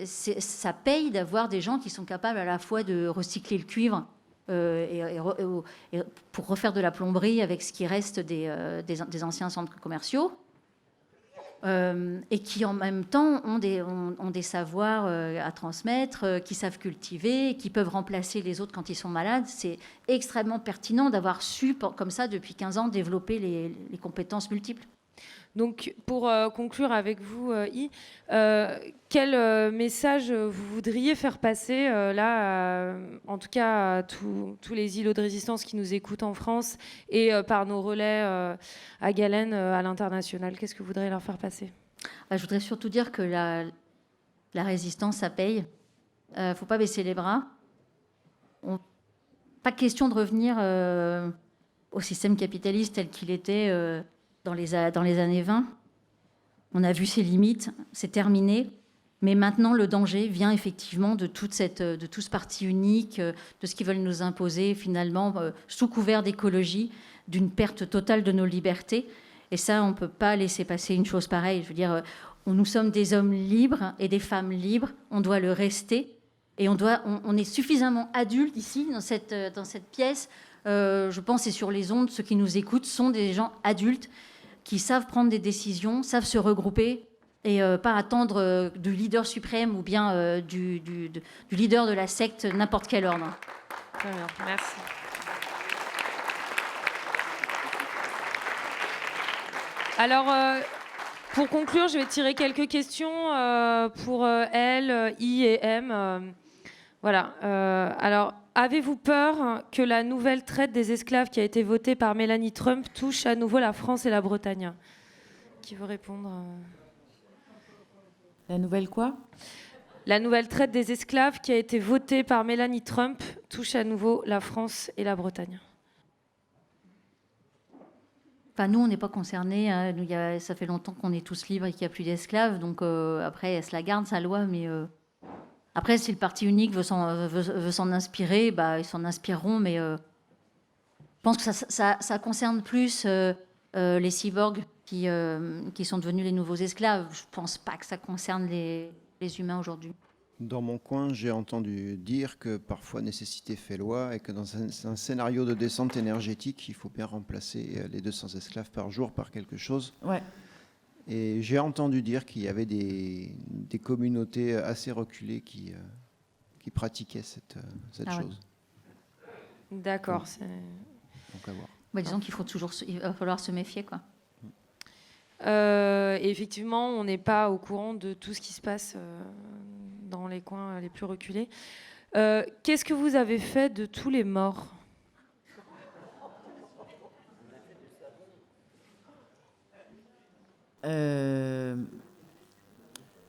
Ça paye d'avoir des gens qui sont capables à la fois de recycler le cuivre et pour refaire de la plomberie avec ce qui reste des anciens centres commerciaux. Et qui en même temps ont des savoirs à transmettre, qui savent cultiver, qui peuvent remplacer les autres quand ils sont malades. C'est extrêmement pertinent d'avoir su, comme ça, depuis 15 ans, développer les compétences multiples. Donc, pour conclure avec vous, quel message vous voudriez faire passer, là, en tout cas, à tous les îlots de résistance qui nous écoutent en France et par nos relais à Galen à l'international? Qu'est-ce que vous voudriez leur faire passer? Je voudrais surtout dire que la résistance, ça paye. Il ne faut pas baisser les bras. Pas question de revenir au système capitaliste tel qu'il était dans les années 20. On a vu ses limites, c'est terminé. Mais maintenant, le danger vient effectivement de tout ce parti unique, de ce qu'ils veulent nous imposer, finalement, sous couvert d'écologie, d'une perte totale de nos libertés. Et ça, on ne peut pas laisser passer une chose pareille. Je veux dire, nous sommes des hommes libres et des femmes libres. On doit le rester. Et on est suffisamment adultes ici, dans cette pièce. Je pense, et sur les ondes, ceux qui nous écoutent sont des gens adultes qui savent prendre des décisions, savent se regrouper et pas attendre du leader suprême ou bien du leader de la secte n'importe quel ordre. Très bien, merci. Alors, pour conclure, je vais tirer quelques questions pour L, I et M. Voilà. Alors, avez-vous peur que la nouvelle traite des esclaves qui a été votée par Mélanie Trump touche à nouveau la France et la Bretagne? Qui veut répondre? La nouvelle quoi? La nouvelle traite des esclaves qui a été votée par Mélanie Trump touche à nouveau la France et la Bretagne. Enfin, nous, on n'est pas concernés. Hein. Nous, ça fait longtemps qu'on est tous libres et qu'il n'y a plus d'esclaves. Donc, après, elle se la garde, sa loi. Mais après, si le parti unique veut s'en inspirer, ils s'en inspireront. Mais je pense que ça concerne plus les cyborgs qui sont devenus les nouveaux esclaves. Je ne pense pas que ça concerne les humains aujourd'hui. Dans mon coin, j'ai entendu dire que parfois nécessité fait loi et que dans un scénario de descente énergétique, il faut bien remplacer les 200 esclaves par jour par quelque chose. Ouais. Et j'ai entendu dire qu'il y avait des communautés assez reculées qui pratiquaient cette chose. Ouais. D'accord. Donc à voir. Disons il va falloir se méfier, quoi. Et effectivement, on n'est pas au courant de tout ce qui se passe dans les coins les plus reculés. Qu'est-ce que vous avez fait de tous les morts?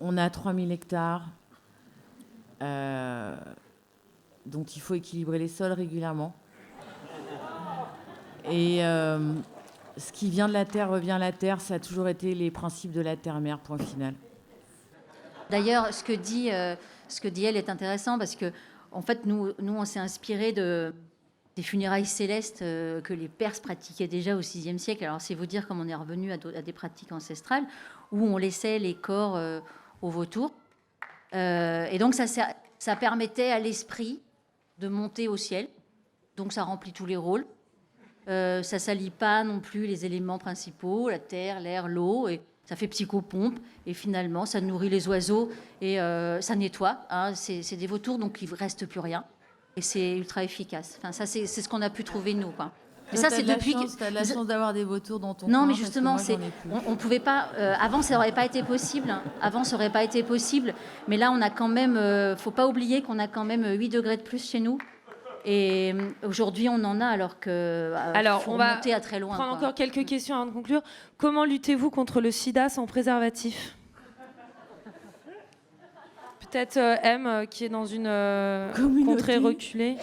On a 3000 hectares, donc il faut équilibrer les sols régulièrement. Et ce qui vient de la terre revient à la terre, ça a toujours été les principes de la terre-mère, point final. D'ailleurs, ce que dit elle est intéressant parce que, en fait, nous on s'est inspiré des funérailles célestes que les Perses pratiquaient déjà au VIe siècle. Alors, c'est vous dire comme on est revenu à des pratiques ancestrales où on laissait les corps aux vautours. Et donc, ça permettait à l'esprit de monter au ciel. Donc, ça remplit tous les rôles. Ça salit pas non plus les éléments principaux, la terre, l'air, l'eau. Et ça fait psychopompe. Et finalement, ça nourrit les oiseaux et ça nettoie. Hein. C'est des vautours, donc il ne reste plus rien. Et c'est ultra efficace. Enfin, ça, c'est ce qu'on a pu trouver, nous, quoi. Mais ça, c'est depuis que... Tu as la chance d'avoir des vautours dans ton Non, coin, mais parce que justement, moi, j'en ai plus. on pouvait pas. Avant, ça n'aurait pas été possible. Avant, ça n'aurait pas été possible. Mais là, on a quand même. Faut pas oublier qu'on a quand même 8 degrés de plus chez nous. Et aujourd'hui, on en a alors que. Alors, faut on va remonter à très loin. prendre quoi. encore quelques questions avant de conclure. Comment luttez-vous contre le sida sans préservatif ? Peut-être M, qui est dans une contrée reculée.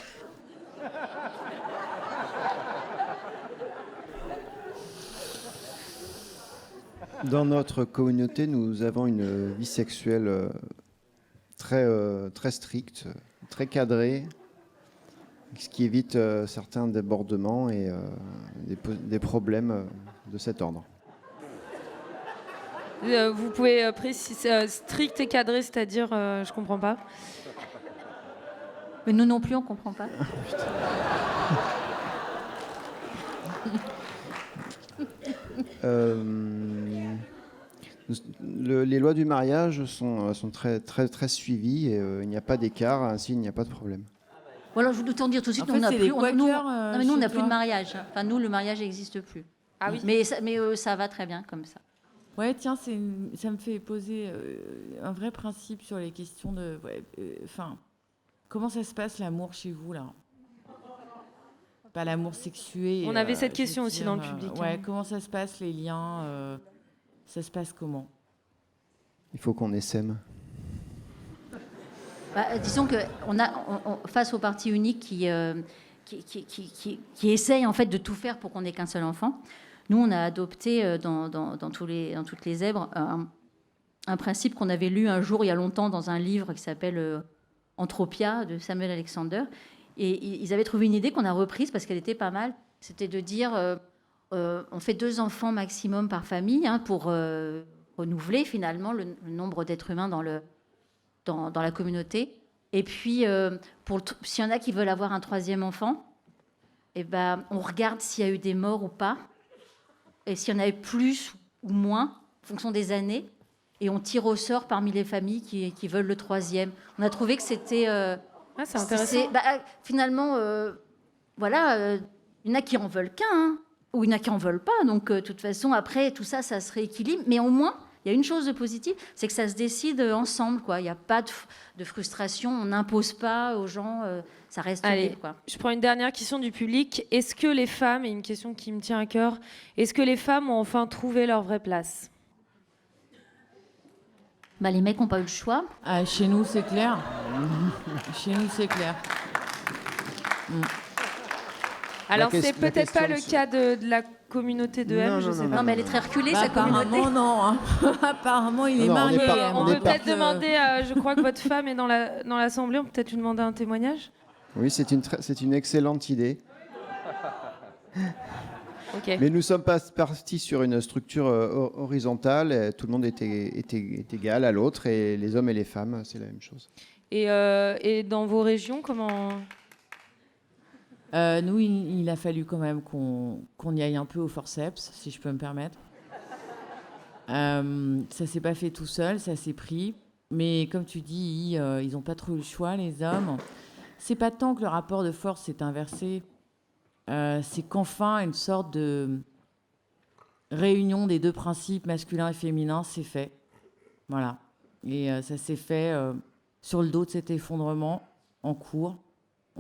Dans notre communauté, nous avons une vie sexuelle très stricte, très cadrée, ce qui évite certains débordements et des problèmes de cet ordre. Vous pouvez préciser strict et cadré, c'est-à-dire, je comprends pas. Mais nous non plus, on comprend pas. Les lois du mariage sont très suivies et il n'y a pas d'écart, ainsi il n'y a pas de problème. Voilà, je vous autant dire tout de suite, En fait, on n'a c'est plus. les Non, mais nous, on n'a plus de mariage. Enfin, nous, le mariage n'existe plus. Ah oui. Mais ça va très bien comme ça. Ouais, tiens, ça me fait poser un vrai principe sur les questions de... comment ça se passe l'amour chez vous, là ? Pas l'amour sexué. On avait cette question aussi dans le public. Ouais, hein. comment ça se passe, les liens ça se passe comment ? Il faut qu'on essaime. Disons que face au parti unique qui essaye en fait de tout faire pour qu'on ait qu'un seul enfant, nous on a adopté dans toutes les zèbres un principe qu'on avait lu un jour il y a longtemps dans un livre qui s'appelle Anthropia de Samuel Alexander, et ils avaient trouvé une idée qu'on a reprise parce qu'elle était pas mal. C'était de dire on fait 2 enfants maximum par famille pour renouveler finalement le nombre d'êtres humains dans la communauté. Et puis, s'il y en a qui veulent avoir un 3e enfant, on regarde s'il y a eu des morts ou pas. Et s'il y en avait plus ou moins, en fonction des années, et on tire au sort parmi les familles qui veulent le 3e. On a trouvé que c'était... c'est intéressant. Finalement, il y en a qui en veulent qu'un, ou il y en a qui en veulent pas. Donc, de toute façon, après, tout ça, ça se rééquilibre. Mais au moins... Il y a une chose de positive, c'est que ça se décide ensemble, quoi. Il n'y a pas de frustration, on n'impose pas aux gens, ça reste libre, quoi. Je prends une dernière question du public. Est-ce que les femmes, et une question qui me tient à cœur, est-ce que les femmes ont enfin trouvé leur vraie place ? Les mecs n'ont pas eu le choix. Chez nous, c'est clair. Chez nous, c'est clair. Alors, c'est peut-être pas le cas de la communauté de M, je sais pas. Non, mais elle est très reculée, sa communauté. Apparemment, non. Hein. Apparemment, il est marié. On peut peut-être demander, je crois que votre femme est dans l'Assemblée, on peut peut-être lui demander un témoignage ? Oui, c'est une excellente idée. Okay. Mais nous sommes pas partis sur une structure horizontale. Et tout le monde est égal à l'autre, et les hommes et les femmes, c'est la même chose. Et dans vos régions, comment... Nous, il a fallu quand même qu'on y aille un peu au forceps, si je peux me permettre. Ça s'est pas fait tout seul, ça s'est pris. Mais comme tu dis, ils n'ont pas trop eu le choix, les hommes. C'est pas tant que le rapport de force s'est inversé, c'est qu'enfin, une sorte de réunion des 2 principes masculin et féminin s'est fait. Voilà. Et ça s'est fait sur le dos de cet effondrement en cours.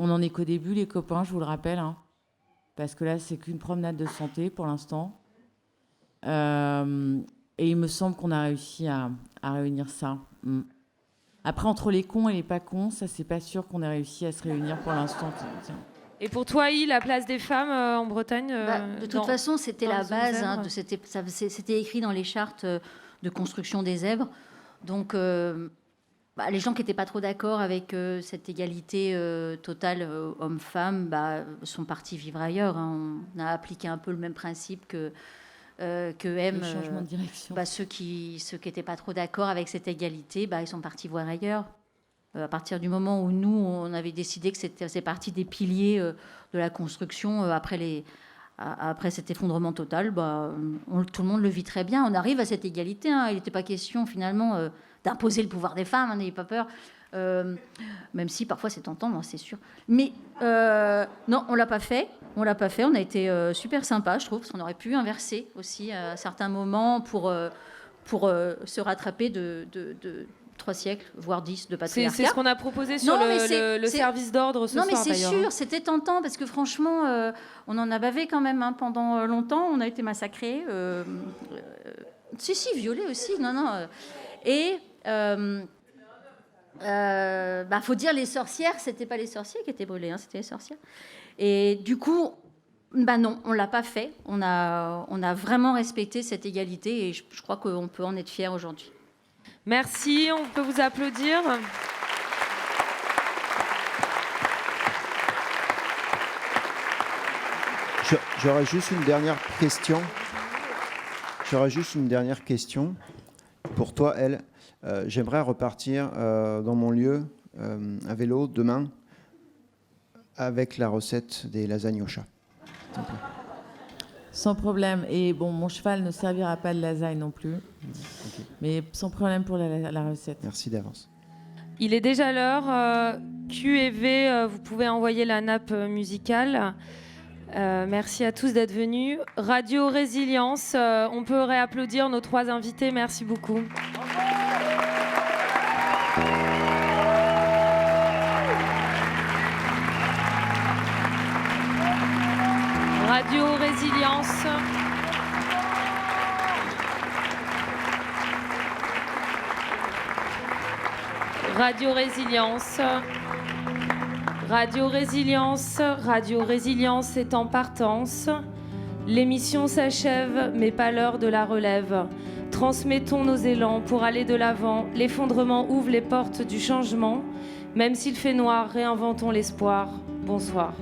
On n'en est qu'au début, les copains, je vous le rappelle, hein, parce que là, c'est qu'une promenade de santé pour l'instant. Et il me semble qu'on a réussi à réunir ça. Après, entre les cons et les pas cons, ça, c'est pas sûr qu'on ait réussi à se réunir pour l'instant. Et pour toi, la place des femmes en Bretagne De toute façon, c'était la base. C'était écrit dans les chartes de construction des zèbres. Donc... les gens qui n'étaient pas trop d'accord avec cette égalité totale homme-femme sont partis vivre ailleurs. Hein. On a appliqué un peu le même principe que M. Le changement de direction. Ceux qui n'étaient pas trop d'accord avec cette égalité, ils sont partis voir ailleurs. À partir du moment où nous, on avait décidé que c'est partie des piliers de la construction, après cet effondrement total, tout le monde le vit très bien. On arrive à cette égalité. Hein. Il n'était pas question, finalement... d'imposer le pouvoir des femmes, n'ayez pas peur. Même si parfois c'est tentant, hein, c'est sûr. Mais non, on l'a pas fait. On l'a pas fait. On a été super sympa, je trouve, parce qu'on aurait pu inverser aussi à certains moments pour se rattraper de 3 siècles, voire 10 de patriarcat. C'est ce qu'on a proposé sur le service d'ordre ce soir. Non, mais c'est d'ailleurs. sûr, c'était tentant, parce que franchement, on en a bavé quand même hein, pendant longtemps. On a été massacrés. Si, violés aussi. Non. Et faut dire les sorcières, c'était pas les sorciers qui étaient brûlés, hein, c'était les sorcières. Et du coup, non, on l'a pas fait. On a vraiment respecté cette égalité et je crois qu'on peut en être fiers aujourd'hui. Merci, on peut vous applaudir. J'aurais juste une dernière question. Pour toi, Elle, j'aimerais repartir dans mon lieu à vélo demain avec la recette des lasagnes au chat. Sans problème. Et bon, mon cheval ne servira pas de lasagne non plus. Okay. Mais sans problème pour la recette. Merci d'avance. Il est déjà l'heure. Q et V, vous pouvez envoyer la nappe musicale. Merci à tous d'être venus. Radio Résilience, on peut réapplaudir nos 3 invités. Merci beaucoup. Radio Résilience. Radio Résilience. Radio Résilience. Radio Résilience est en partance. L'émission s'achève, mais pas l'heure de la relève. Transmettons nos élans pour aller de l'avant. L'effondrement ouvre les portes du changement. Même s'il fait noir, réinventons l'espoir. Bonsoir.